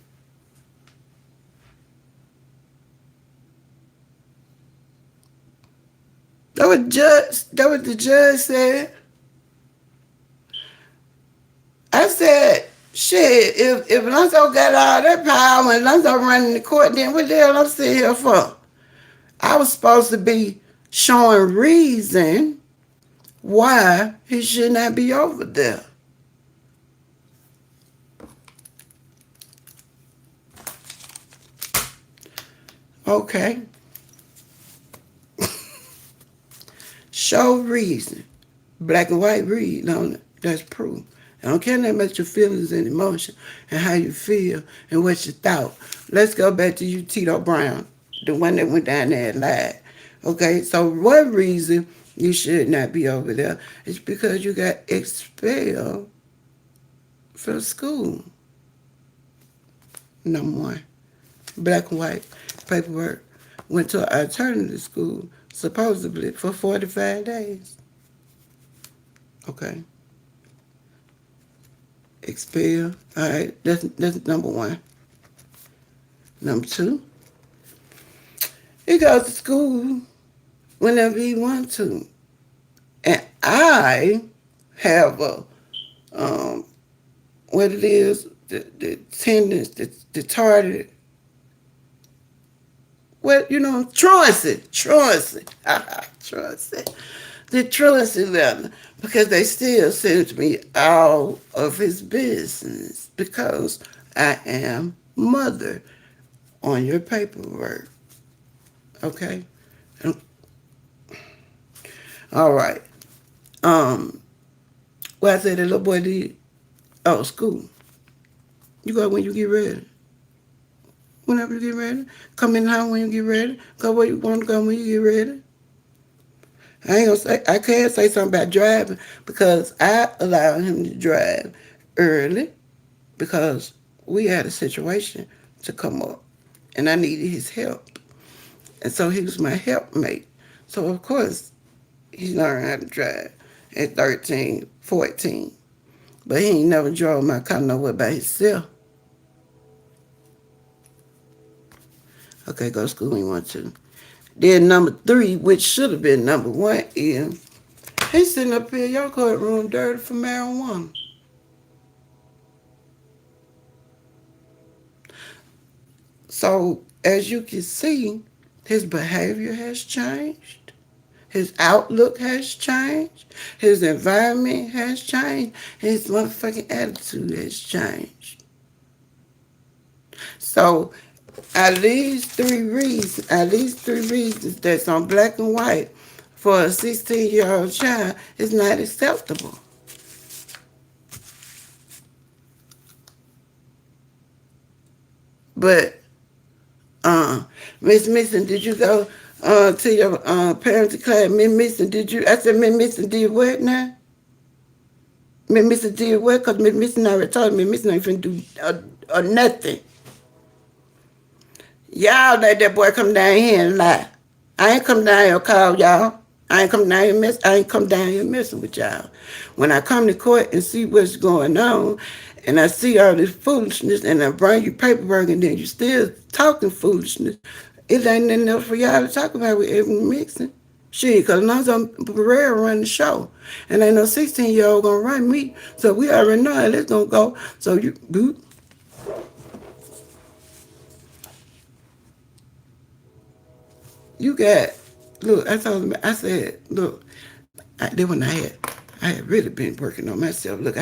That what the judge said. I said, shit, if Lonzo got all that power and Lonzo running the court, then what the hell I'm sitting here for? I was supposed to be showing reason why he should not be over there. Okay. Show reason. Black and white read on it. That's proof. I don't care that much your feelings and emotion and how you feel and what you thought. Let's go back to you, Tito Brown, the one that went down there and lied. Okay, so one reason you should not be over there is because you got expelled from school. Number one, black and white paperwork. Went to an alternative school, supposedly for 45 days. Okay. Expel. All right, that's number one. Number two, he goes to school whenever he wants to, and I have a what it is, the attendance, the tardy, what truancy, the truancy letter, because they still send me all of his business because I am mother on your paperwork. Okay? All right. Um, well, I said the little boy did, oh, school. You go when you get ready. Whenever you get ready. Come in the house when you get ready. Go where you want to go when you get ready. I can't say something about driving because I allowed him to drive early because we had a situation to come up and I needed his help. And so he was my helpmate. So of course he learned how to drive at 13, 14. But he ain't never drove my car nowhere by himself. Okay, go to school when you want to. Then number three, which should have been number one, is he's sitting up here in your courtroom dirty for marijuana. So as you can see, His behavior has changed. His outlook has changed. His environment has changed. His motherfucking attitude has changed. So at least three reasons that's on black and white for a 16-year-old child is not acceptable. But Miss Missing, did you go to your parenting class? Miss Missing, did you? I said, Miss Missing, did what now? Miss Missing did what? Because Miss Missing already told me Miss Missing ain't finna do nothing. Y'all let that boy come down here and lie. I ain't come down here and call y'all. I ain't come down here messing with y'all. When I come to court and see what's going on, and I see all this foolishness, and I bring you paperwork, and then you still talking foolishness, it ain't nothing else for y'all to talk about with Evan Mixon. Shit, because Lonzo Pereira run the show. And ain't no 16-year-old gonna run me. So we already know how this gonna go. So you got, look, I said, look, that when I had really been working on myself. Look,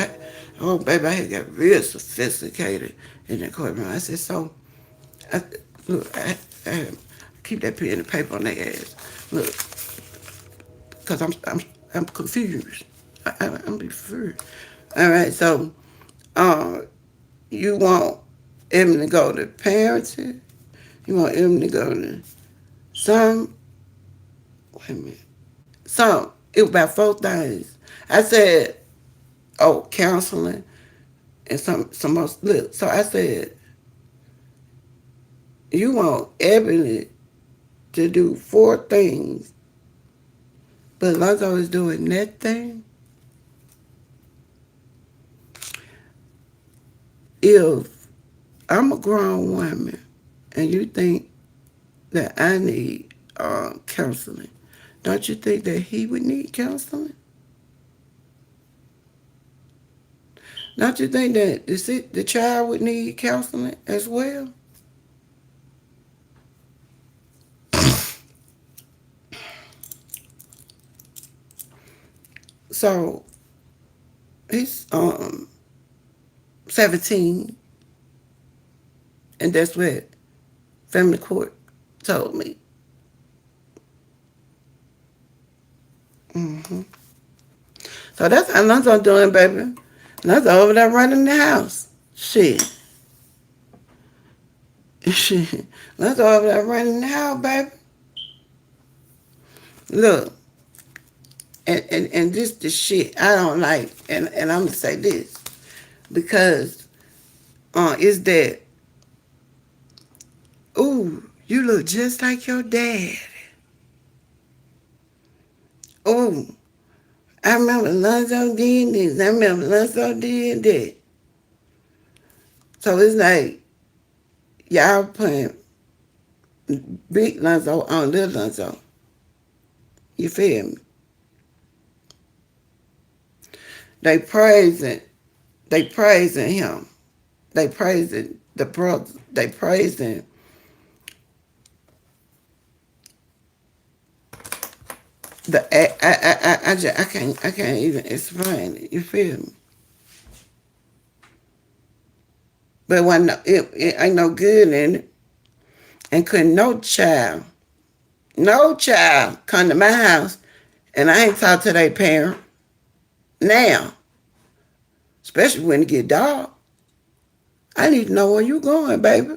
oh baby, I had got real sophisticated in the courtroom. I said, so, I, look, I keep that pen and paper on their ass. Look, because I'm confused. I'm confused. All right, so, uh, you want him to go to parenting? You want him to go to some, wait a minute, some, it was about four things. I said, oh, counseling and some more. Look, so I said, you want Ebony to do four things, but Lonzo is doing that thing? If I'm a grown woman and you think that I need counseling, don't you think that he would need counseling? Don't you think that the child would need counseling as well? So he's 17, and that's what family court told me. hmm So that's how Lonzo doing, baby. Lonzo over there running the house. Shit. Shit. Lonzo over there running the house, baby. Look, and this the shit I don't like, and I'm gonna say this because is that, ooh, you look just like your dad. Ooh, I remember Lonzo did this. I remember Lonzo did that. So it's like y'all putting big Lonzo on little Lonzo. You feel me? They praising, they praising him. They praising the brother. They praising the. I can't even explain it. You feel me? But when it ain't no good in it, and couldn't no child come to my house, and I ain't talk to their parent now, especially when it get dark. I need to know where you going, baby.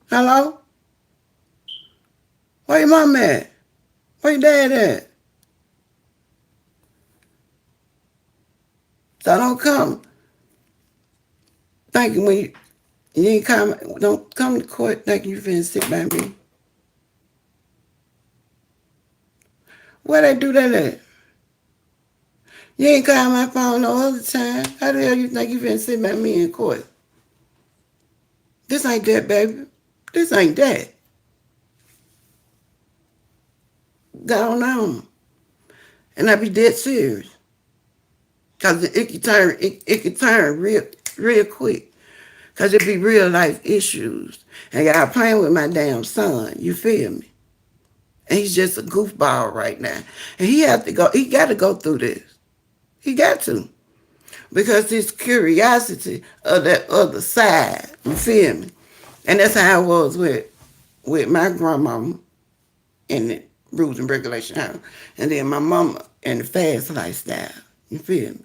Hello? Where your mom at? Where your dad at? So don't come thinking when you ain't come, don't come to court thinking you finna sit by me. Where they do that at? You ain't call my phone no other time. How the hell you think you finna sit by me in court? This ain't that, baby. This ain't that. Go on. And I be dead serious. Cause it can turn real quick. Because it be real life issues. And y'all playing with my damn son. You feel me? And he's just a goofball right now. And he got to go through this. He got to. Because his curiosity of that other side. You feel me? And that's how I was with my grandmama in the rules and regulation house. And then my mama in the fast lifestyle. You feel me?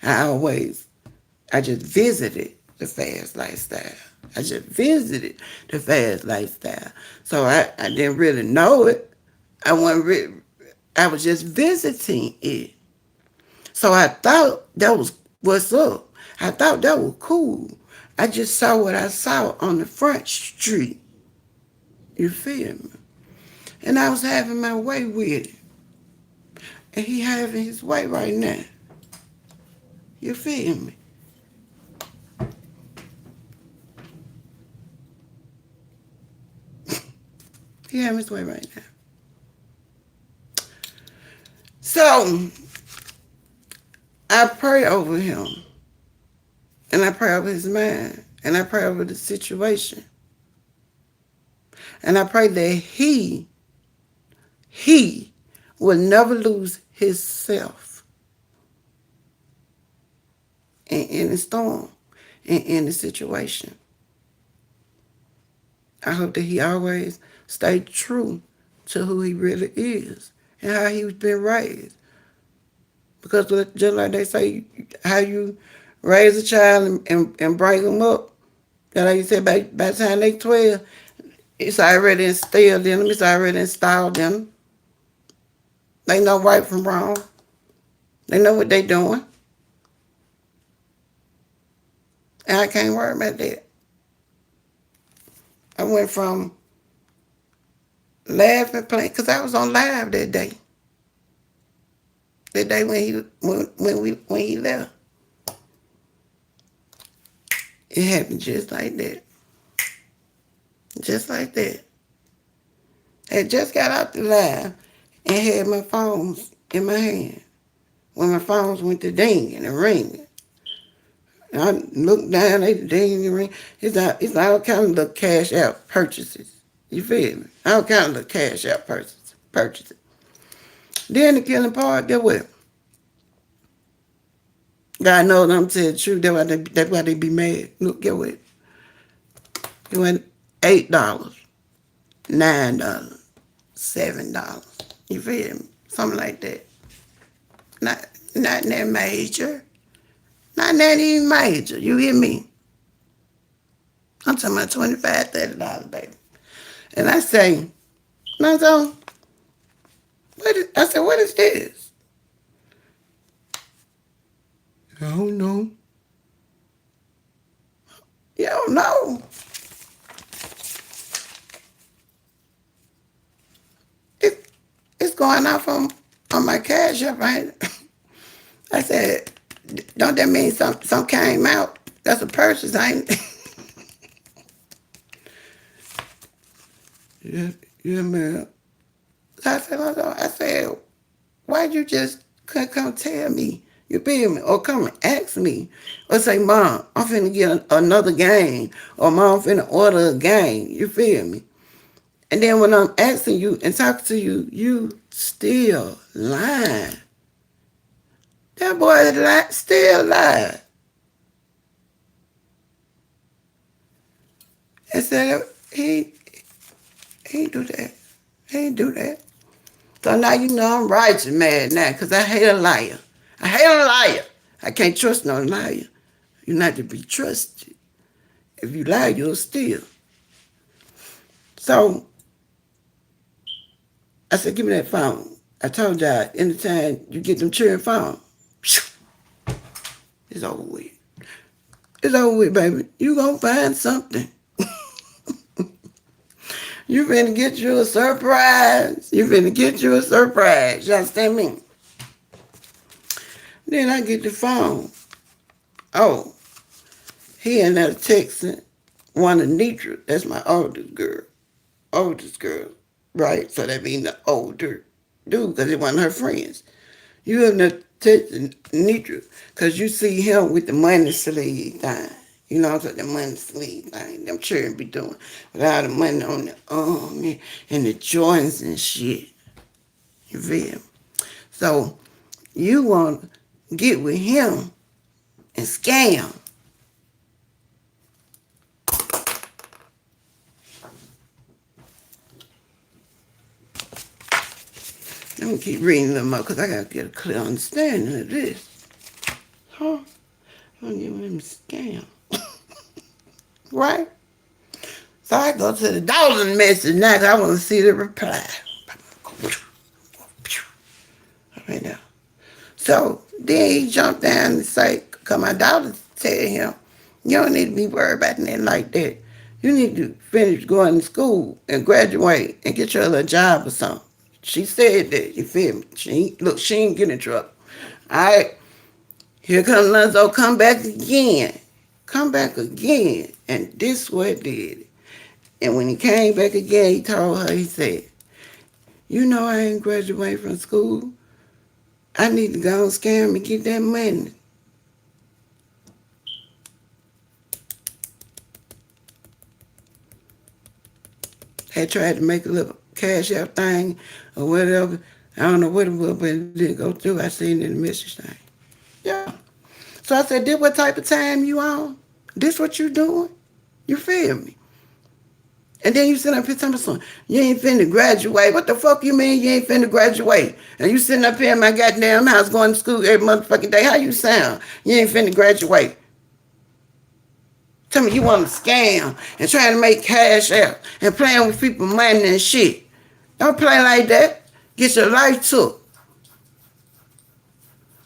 I just visited the fast lifestyle. I just visited the fast lifestyle. So I didn't really know it. I was just visiting it. So I thought that was what's up. I thought that was cool. I just saw what I saw on the front street. You feel me? And I was having my way with it. And he having his way right now. You feel me? He having his way right now. So I pray over him. And I pray over his mind. And I pray over the situation. And I pray that he will never lose his self in the storm, in the situation. I hope that he always stay true to who he really is and how he's been raised. Because just like they say, how you raise a child and bring them up, like you said, by the time they 12, it's already instilled in them. It's already installed in them. They know right from wrong. They know what they doing. And I can't worry about that. I went from laughing, playing, because I was on live that day. That day when he left. It happened just like that. Just like that. I just got out the live and had my phones in my hand. When my phones went to dinging and ringing. And I looked down at the dinging and ring. It's all kind of little cash out purchases. You feel me? All kind of little cash out purchases. Then the killing part, get what? God knows I'm telling the truth. That's why they be mad. Look, get what? It went $8, $9, $7. You feel me? Something like that. Not that major. Not that even major. You hear me? I'm talking about $25, $30, baby. And I say, Lonzo, what is this? I don't know. You don't know. It's going off on my cash app, right? I said, don't that mean some came out? That's a purchase, ain't it? Yeah, man. So I said, why'd you just couldn't come tell me? You feel me? Or come and ask me. Or say, Mom, I'm finna get another game. Or Mom, I'm finna order a game. You feel me? And then when I'm asking you and talking to you, you still lying. That boy still lied. And said he do that. He ain't do that. So now you know I'm righteous mad now because I hate a liar. I hate a liar. I can't trust no liar. You're not to be trusted. If you lie, you'll steal. So I said, give me that phone. I told y'all, anytime you get them cheering phone, it's over with. It's over with, baby. You gonna find something. You finna get you a surprise. You finna get you a surprise. You understand me? Then I get the phone. Oh, he and that texting one of Nitra. That's my oldest girl. Oldest girl. Right? So that means the older dude because it wasn't her friends. You have not texting Nitra because you see him with the money sleeve thing. You know, so the money sleep, like them children be doing with all the money on the arm and the joints and shit. You feel? So you want to get with him and scam. Let me keep reading them up because I got to get a clear understanding of this. Huh? I'm giving him a scam. Right? So I go to the Dalton message now because I want to see the reply. Right now. So then he jumped down and say, because my daughter said him, you don't need to be worried about nothing like that. You need to finish going to school and graduate and get your little job or something. She said that, you feel me? She ain't getting in trouble. All right, here comes Lonzo, come back again. Come back again. And this what did it. And when he came back again, he told her, he said, you know I ain't graduated from school. I need to go and scam and get that money. Had tried to make a little cash out thing or whatever. I don't know what it was, but it didn't go through. I seen it in the message thing. Yeah. So I said, this what type of time you on? This what you doing? You feel me? And then you sit up here telling me something, you ain't finna graduate. What the fuck you mean you ain't finna graduate? And you sitting up here in my goddamn house going to school every motherfucking day. How you sound? You ain't finna graduate. Tell me you want to scam and trying to make cash out and playing with people's money and shit. Don't play like that. Get your life took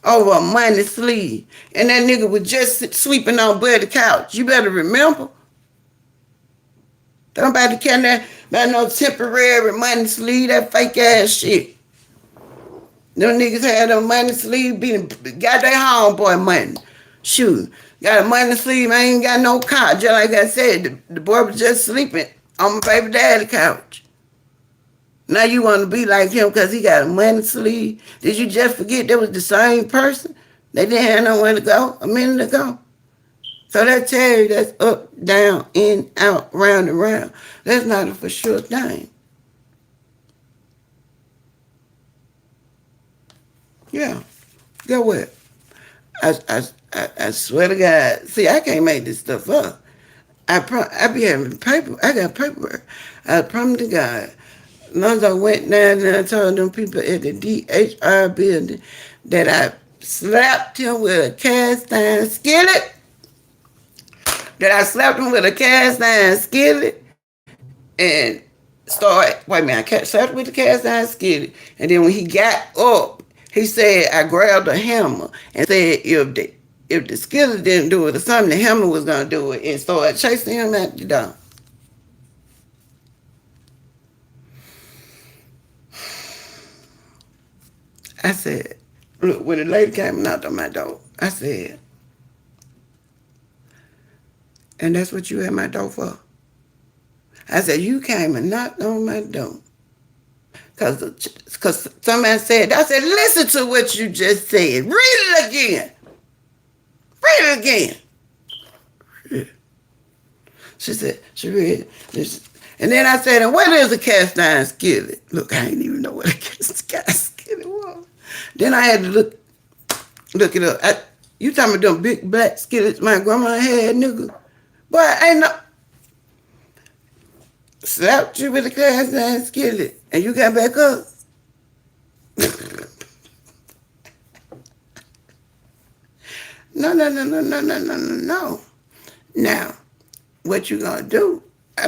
over a money sleeve. And that nigga was just sweeping on Buddy couch. You better remember. Don't nobody care that about no temporary money sleeve, that fake ass shit. Them niggas had a money sleeve, got their homeboy money. Shoot, got a money sleeve, I ain't got no car. Just like I said, the boy was just sleeping on my baby daddy couch. Now you want to be like him because he got a money sleeve? Did you just forget that was the same person? They didn't have nowhere to go a minute ago. So that tell you that's up, down, in, out, round and round. That's not a for sure thing. Yeah. Go what? I swear to God. See, I can't make this stuff up. I be having paper. I got paperwork. I promise to God. Lonzo went down there and told them people at the DHR building that I slapped him with a cast iron skillet. That I slapped him with a cast iron skillet and wait a minute, I slapped him with the cast iron skillet. And then when he got up, he said, I grabbed a hammer and said if the skillet didn't do it or something, the hammer was going to do it, and started chasing him out the door. I said, look, when the lady came and knocked on my door, I said, and that's what you at my door for? I said, you came and knocked on my door. Because somebody said, I said, listen to what you just said. Read it again. Read it again. Yeah. She said, she read it. And then I said, and what is a cast iron skillet? Look, I didn't even know what a cast iron skillet was. Then I had to look it up. You talking about them big black skillets my grandma had, nigga? Boy, ain't no... Slapped you with a cast iron skillet and you got back up. No. Now, what you gonna do? I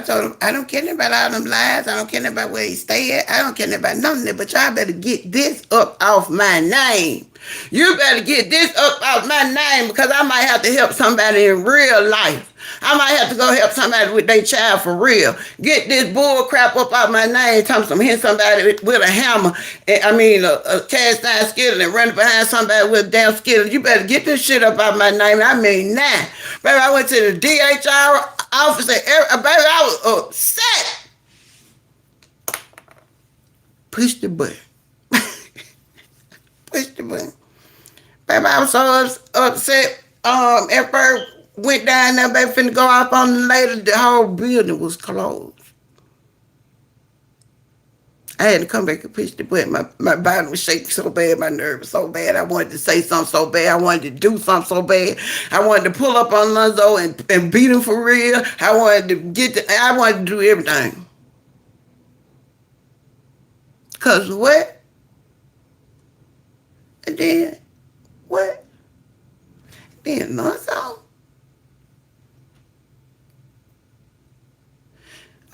told him, I don't care about all them lies. I don't care about where he stay at. I don't care about none of that. But y'all better get this up off my name. You better get this up off my name because I might have to help somebody in real life. I might have to go help somebody with their child for real. Get this bull crap up out my name. Tell me hit somebody with a hammer. A cast iron skillet and run behind somebody with a damn skillet. You better get this shit up out my name. I mean, nah. Baby, I went to the DHR office and baby, I was upset. Push the button. Push the button. Baby, I was so upset at first went down there, baby, finna go off on the lady. The whole building was closed. I had to come back and push the button. My body was shaking so bad, my nerves was so bad. I wanted to say something so bad. I wanted to do something so bad. I wanted to pull up on Lonzo and beat him for real. I wanted to do everything. Cause what? And then what? Then Lonzo.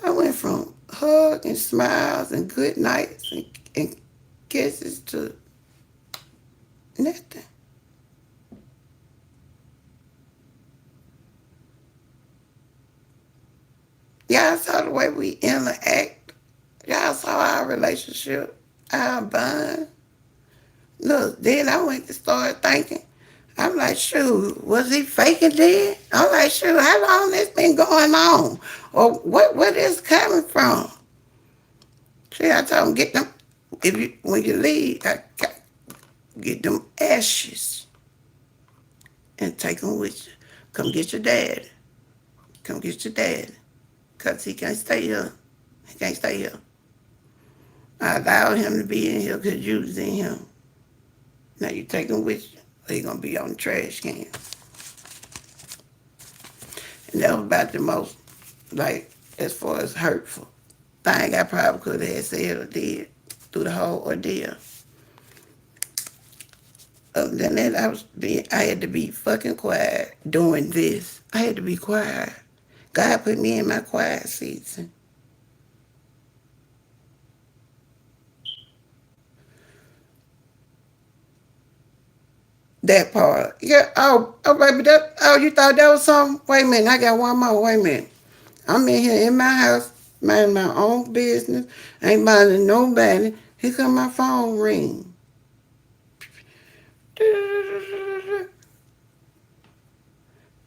I went from hugs and smiles and good nights and kisses to nothing. Y'all saw the way we interact. Y'all saw our relationship, our bond. Look, then I went to start thinking. I'm like, shoot, was he faking then? I'm like, shoot, how long this been going on? Or where this coming from? See, I told him, get them, when you leave, get them ashes and take them with you. Come get your dad. Come get your dad. Because he can't stay here. He can't stay here. I allowed him to be in here because you was in him. Now you take him with you, or he going to be on the trash can. And that was about the most, like, as far as hurtful thing I probably could have said or did through the whole ordeal. Other than that, I had to be fucking quiet doing this. I had to be quiet. God put me in my quiet season. That part. Yeah, baby, you thought that was something? Wait a minute, I got one more. Wait a minute. I'm in here in my house, minding my own business, ain't minding nobody. Here come my phone ring.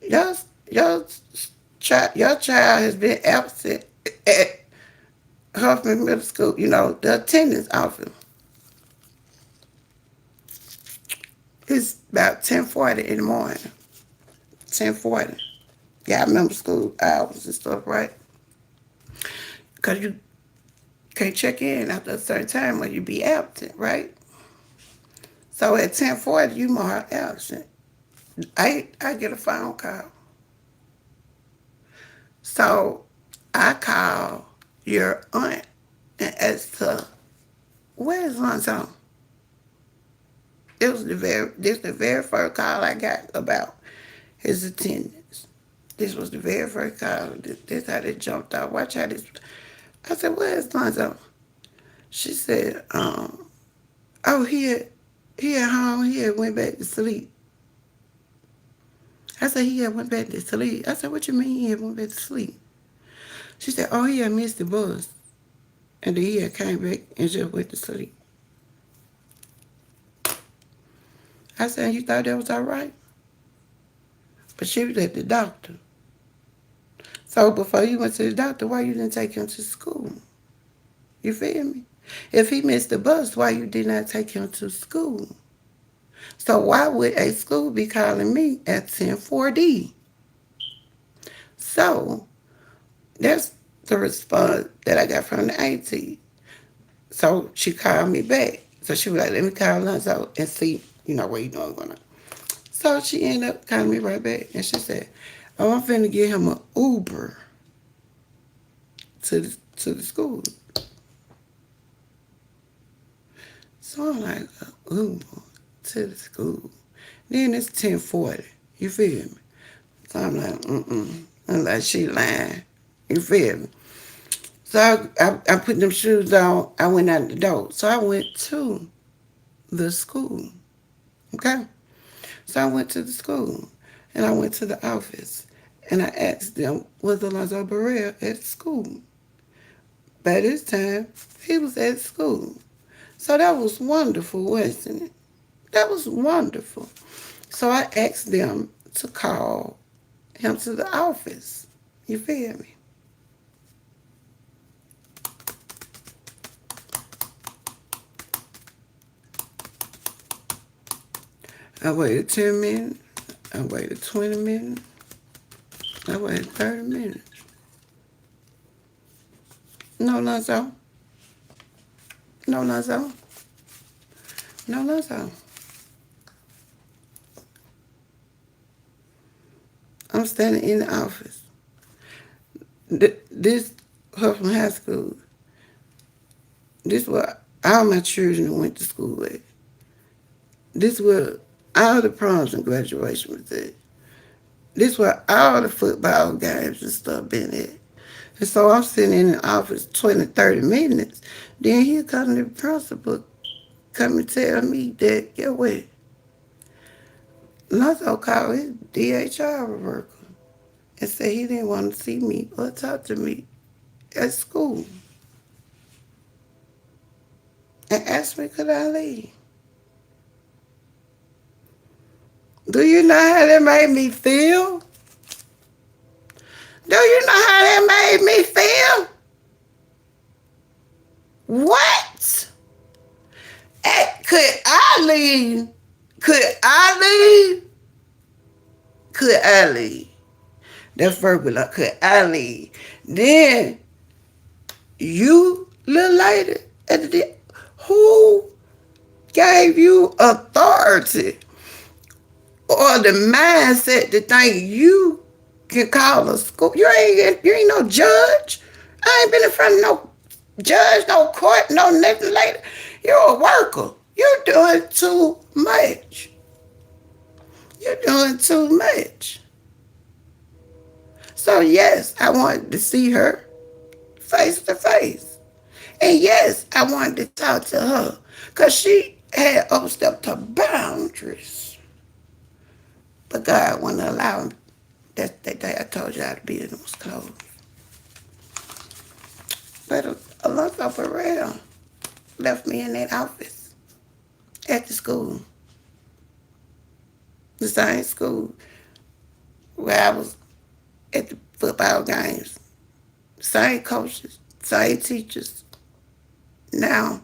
Your, your, your child has been absent at Huffman Middle School, the attendance office. It's about 10:40 in the morning. 10:40. Yeah, I remember school hours and stuff, right? Because you can't check in after a certain time when you be absent, right? So at 10:40, you mark absent. I get a phone call. So I call your aunt and asked her, where's Lonzo? This the very first call I got about his attendance. This was the very first call. This how they jumped out. Watch how this. I said, where's Lonzo? She said, oh, he at home. He had went back to sleep. I said, he had went back to sleep. I said, what you mean he had went back to sleep? She said, oh, he had missed the bus. And then he had came back and just went to sleep. I said, you thought that was all right? But she was at the doctor. So before you went to the doctor, why you didn't take him to school? You feel me? If he missed the bus, why you did not take him to school? So why would a school be calling me at 10:40? So that's the response that I got from the AT. So she called me back. So she was like, let me call Lonzo and see, what you doing going on. So she ended up calling me right back. And she said, oh, I'm finna get him an Uber to the school. So I'm like, Uber to the school. Then it's 10:40. You feel me? So I'm like, I'm like, she lying. You feel me? So I put them shoes on. I went out the door. So I went to the school. Okay? So I went to the school. And I went to the office. And I asked them, was Alonzo Burrell at school? By this time, he was at school. So that was wonderful, wasn't it? That was wonderful. So I asked them to call him to the office. You feel me? I waited 10 minutes. I waited 20 minutes. I waited 30 minutes. No, Lonzo. No, Lonzo. No, Lonzo. I'm standing in the office. This Huffman High School. This where all my children went to school at. This where all the proms and graduation was at. This where all the football games and stuff been at. And so I'm sitting in the office 20, 30 minutes. Then here comes the principal come and tell me that, get what? Lonzo called his DHR worker and said he didn't want to see me or talk to me at school. And asked me could I leave. Do you know how that made me feel? Do you know how that made me feel? What? Could I leave? Could I leave? Could I leave? That's verbal. Could I leave? Then you, little lady, who gave you authority or the mindset to think you can call a school? You ain't no judge. I ain't been in front of no judge, no court, no nothing later. You're a worker. You're doing too much. You're doing too much. So yes, I wanted to see her face to face. And yes, I wanted to talk to her because she had overstepped her boundaries. But God wouldn't allow him. That day I told you how the building was closed. But Alonzo Burrell left me in that office at the school. The same school where I was at the football games. Same coaches, same teachers. Now,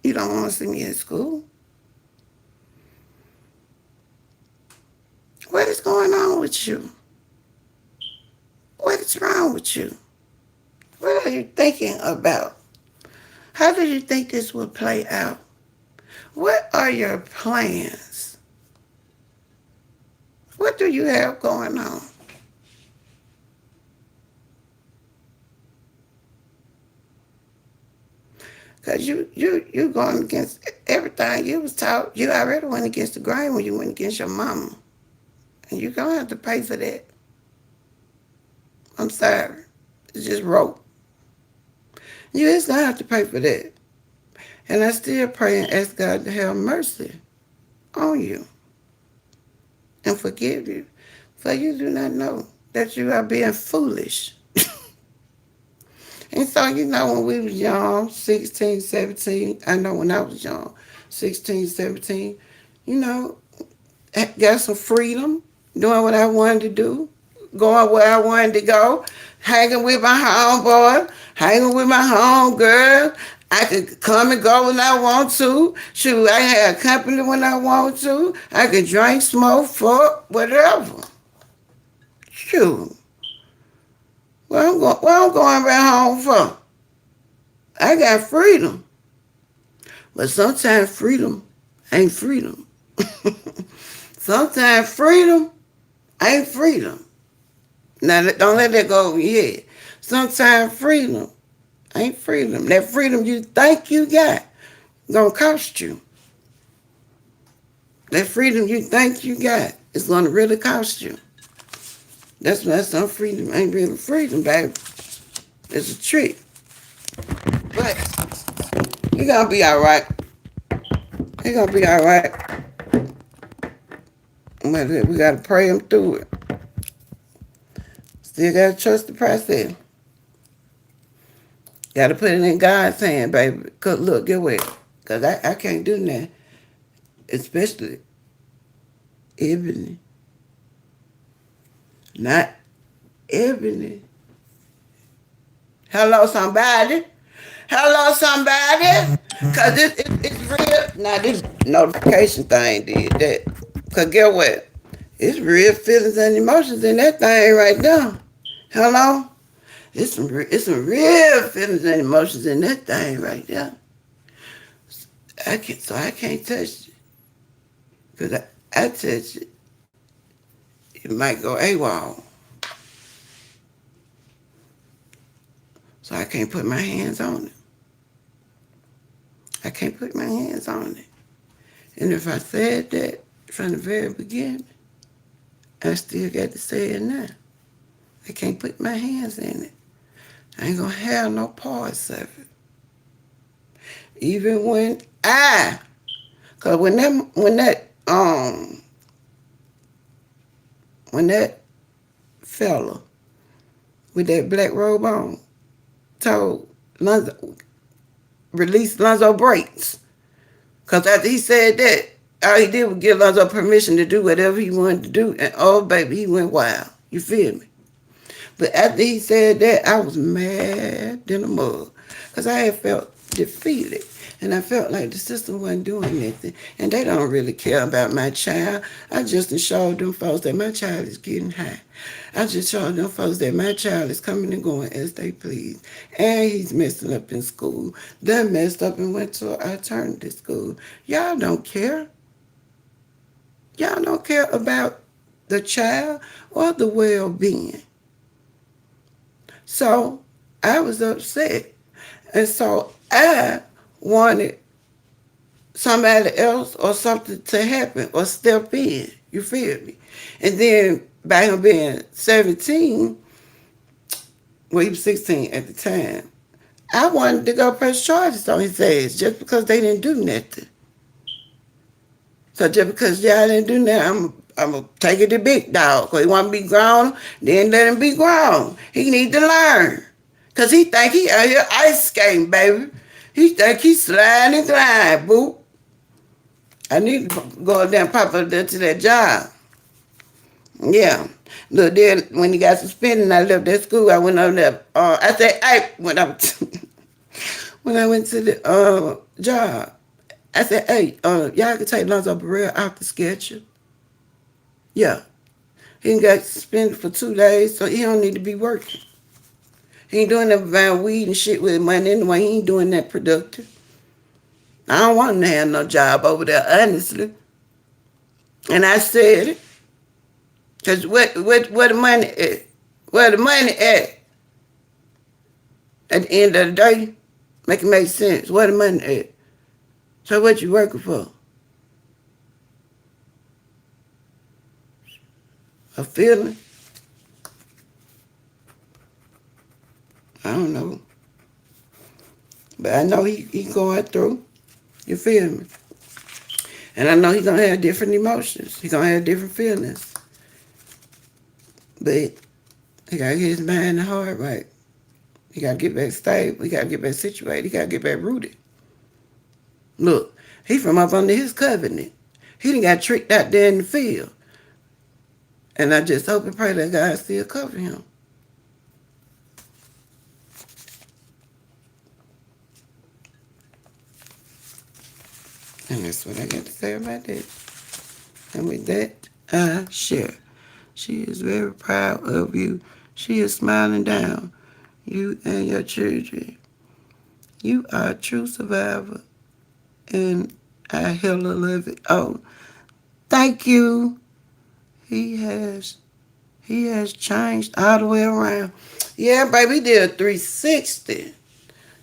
you don't want to see me at school. What is going on with you? What is wrong with you? What are you thinking about? How do you think this will play out? What are your plans? What do you have going on? Because you going against everything you was taught. You already went against the grain when you went against your mama. And you're going to have to pay for that. I'm sorry. It's just rope. You just going to have to pay for that. And I still pray and ask God to have mercy on you and forgive you. For you do not know that you are being foolish. And so, when we was young, 16, 17, I know when I was young, 16, 17, got some freedom, doing what I wanted to do, going where I wanted to go, hanging with my homeboy, hanging with my homegirl. I could come and go when I want to. Shoot, I had company when I want to. I could drink, smoke, fuck, whatever. Shoot. What I'm going back home for? I got freedom. But sometimes freedom ain't freedom. Sometimes freedom ain't freedom. Now, don't let that go over your head. Sometimes freedom ain't freedom. That freedom you think you got gonna cost you. That freedom you think you got is gonna really cost you. That's why some freedom ain't really freedom, baby. It's a trick. But you're gonna be all right. You're gonna be all right. But we gotta pray them through it. Still gotta trust the process. Gotta put it in God's hand, baby. Cause look, get what? Cause I can't do nothing. Especially Ebony. Not Ebony. Hello, somebody. Hello, somebody. Cause it's real. Now this notification thing did that. Cause get what? It's real feelings and emotions in that thing right there. Hello? It's some real feelings and emotions in that thing right there. I can't touch it. Because I touch it, it might go AWOL. So I can't put my hands on it. I can't put my hands on it. And if I said that from the very beginning, I still got to say it now. I can't put my hands in it. I ain't gonna have no parts of it. Even cause when that fella with that black robe on told Lonzo, release Lonzo Breaks, cause after he said that, all he did was give Lonzo permission to do whatever he wanted to do, and oh baby, he went wild. You feel me? But after he said that, I was mad than a mug. Because I had felt defeated. And I felt like the system wasn't doing nothing. And they don't really care about my child. I just showed them folks that my child is getting high. I just showed them folks that my child is coming and going as they please. And he's messing up in school. Done messed up and went to an alternative school. Y'all don't care. Y'all don't care about the child or the well-being. So I was upset. And so I wanted somebody else or something to happen or step in. You feel me? And then by him being 17, well, he was 16 at the time, I wanted to go press charges on his ass just because they didn't do nothing. So just because y'all didn't do nothing, I'm going to take it to big dog. Because he want to be grown, then let him be grown. He need to learn. Because he think he out here ice skating, baby. He think he sliding and gliding, boo. I need to go down pop up there to that job. Yeah. Look, then when he got suspended and I left that school, I went over there. I said, hey, when I went to the job, I said, hey, y'all can take Lonzo Burrell out the schedule. Yeah. He got suspended for 2 days, so he don't need to be working. He ain't doing that buying weed and shit with money anyway. He ain't doing that productive. I don't want him to have no job over there, honestly. And I said it. Because where the money at? Where the money at? At the end of the day, make it make sense. Where the money at? So what you working for? A feeling? I don't know. But I know he going through. You feel me? And I know he gonna have different emotions. He gonna have different feelings. But he gotta get his mind and heart right. He gotta get back stable. He gotta get back situated. He gotta get back rooted. Look, he from up under his covenant. He done got tricked out there in the field. And I just hope and pray that God still cover him. And that's what I got to say about that. And with that, I share. She is very proud of you. She is smiling down. You and your children. You are a true survivor. And I hella love it. Oh, thank you. He has changed all the way around. Yeah, baby, he did a 360.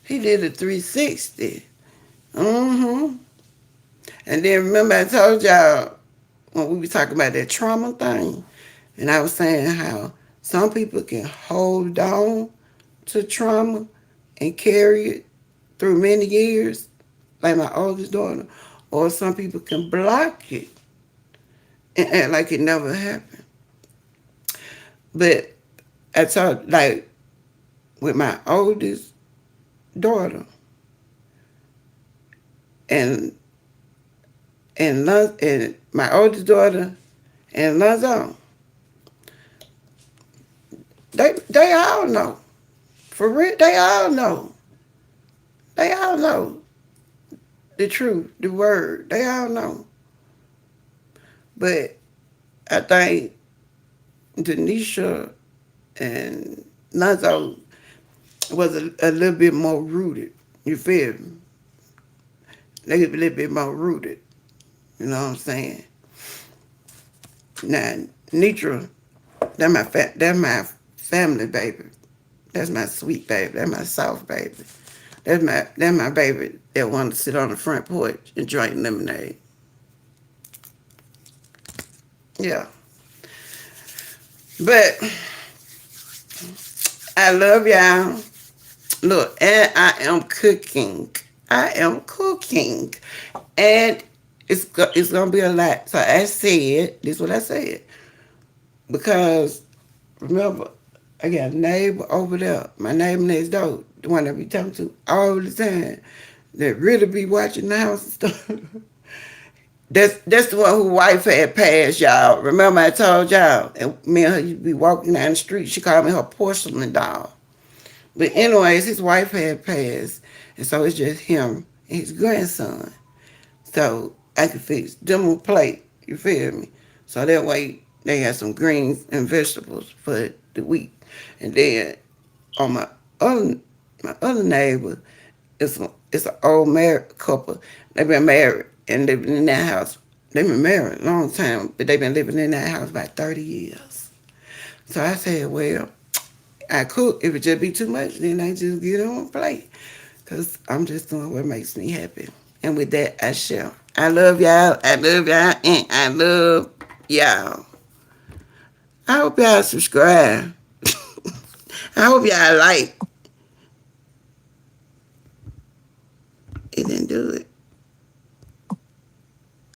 He did a 360. Mm-hmm. And then remember I told y'all when we were talking about that trauma thing, and I was saying how some people can hold on to trauma and carry it through many years, like my oldest daughter, or some people can block it and act like it never happened. But I told, like, with my oldest daughter and and my oldest daughter and Lonzo, they all know. For real, they all know. They all know the truth, the word. They all know. But I think Denisha and Nazo was a little bit more rooted. You feel me? They a little bit more rooted. You know what I'm saying? Now, Nitra, that my family baby. That's my sweet baby. That's my soft baby. That's my baby that want to sit on the front porch and drink lemonade. Yeah. But I love y'all. Look, and I am cooking. I am cooking. And it's gonna be a lot. So I said, this is what I said. Because remember, I got a neighbor over there, my neighbor next door, the one I be talking to all the time, that really be watching the house and stuff. That's the one who wife had passed, y'all. Remember I told y'all, and me and her used to be walking down the street. She called me her porcelain doll. But anyways, his wife had passed, and so it's just him and his grandson. So I could fix them a plate. You feel me? So that way they got some greens and vegetables for the week. And then on other my other neighbor, it's an old married couple. They've been married and they've been in that house. They've been married a long time, but they've been living in that house about 30 years. So I said, well, I cook. If it just be too much, then I just get on a plate. Because I'm just doing what makes me happy. And with that, I shall. I love y'all. I love y'all. And I love y'all. I hope y'all subscribe. I hope y'all like. It didn't do it.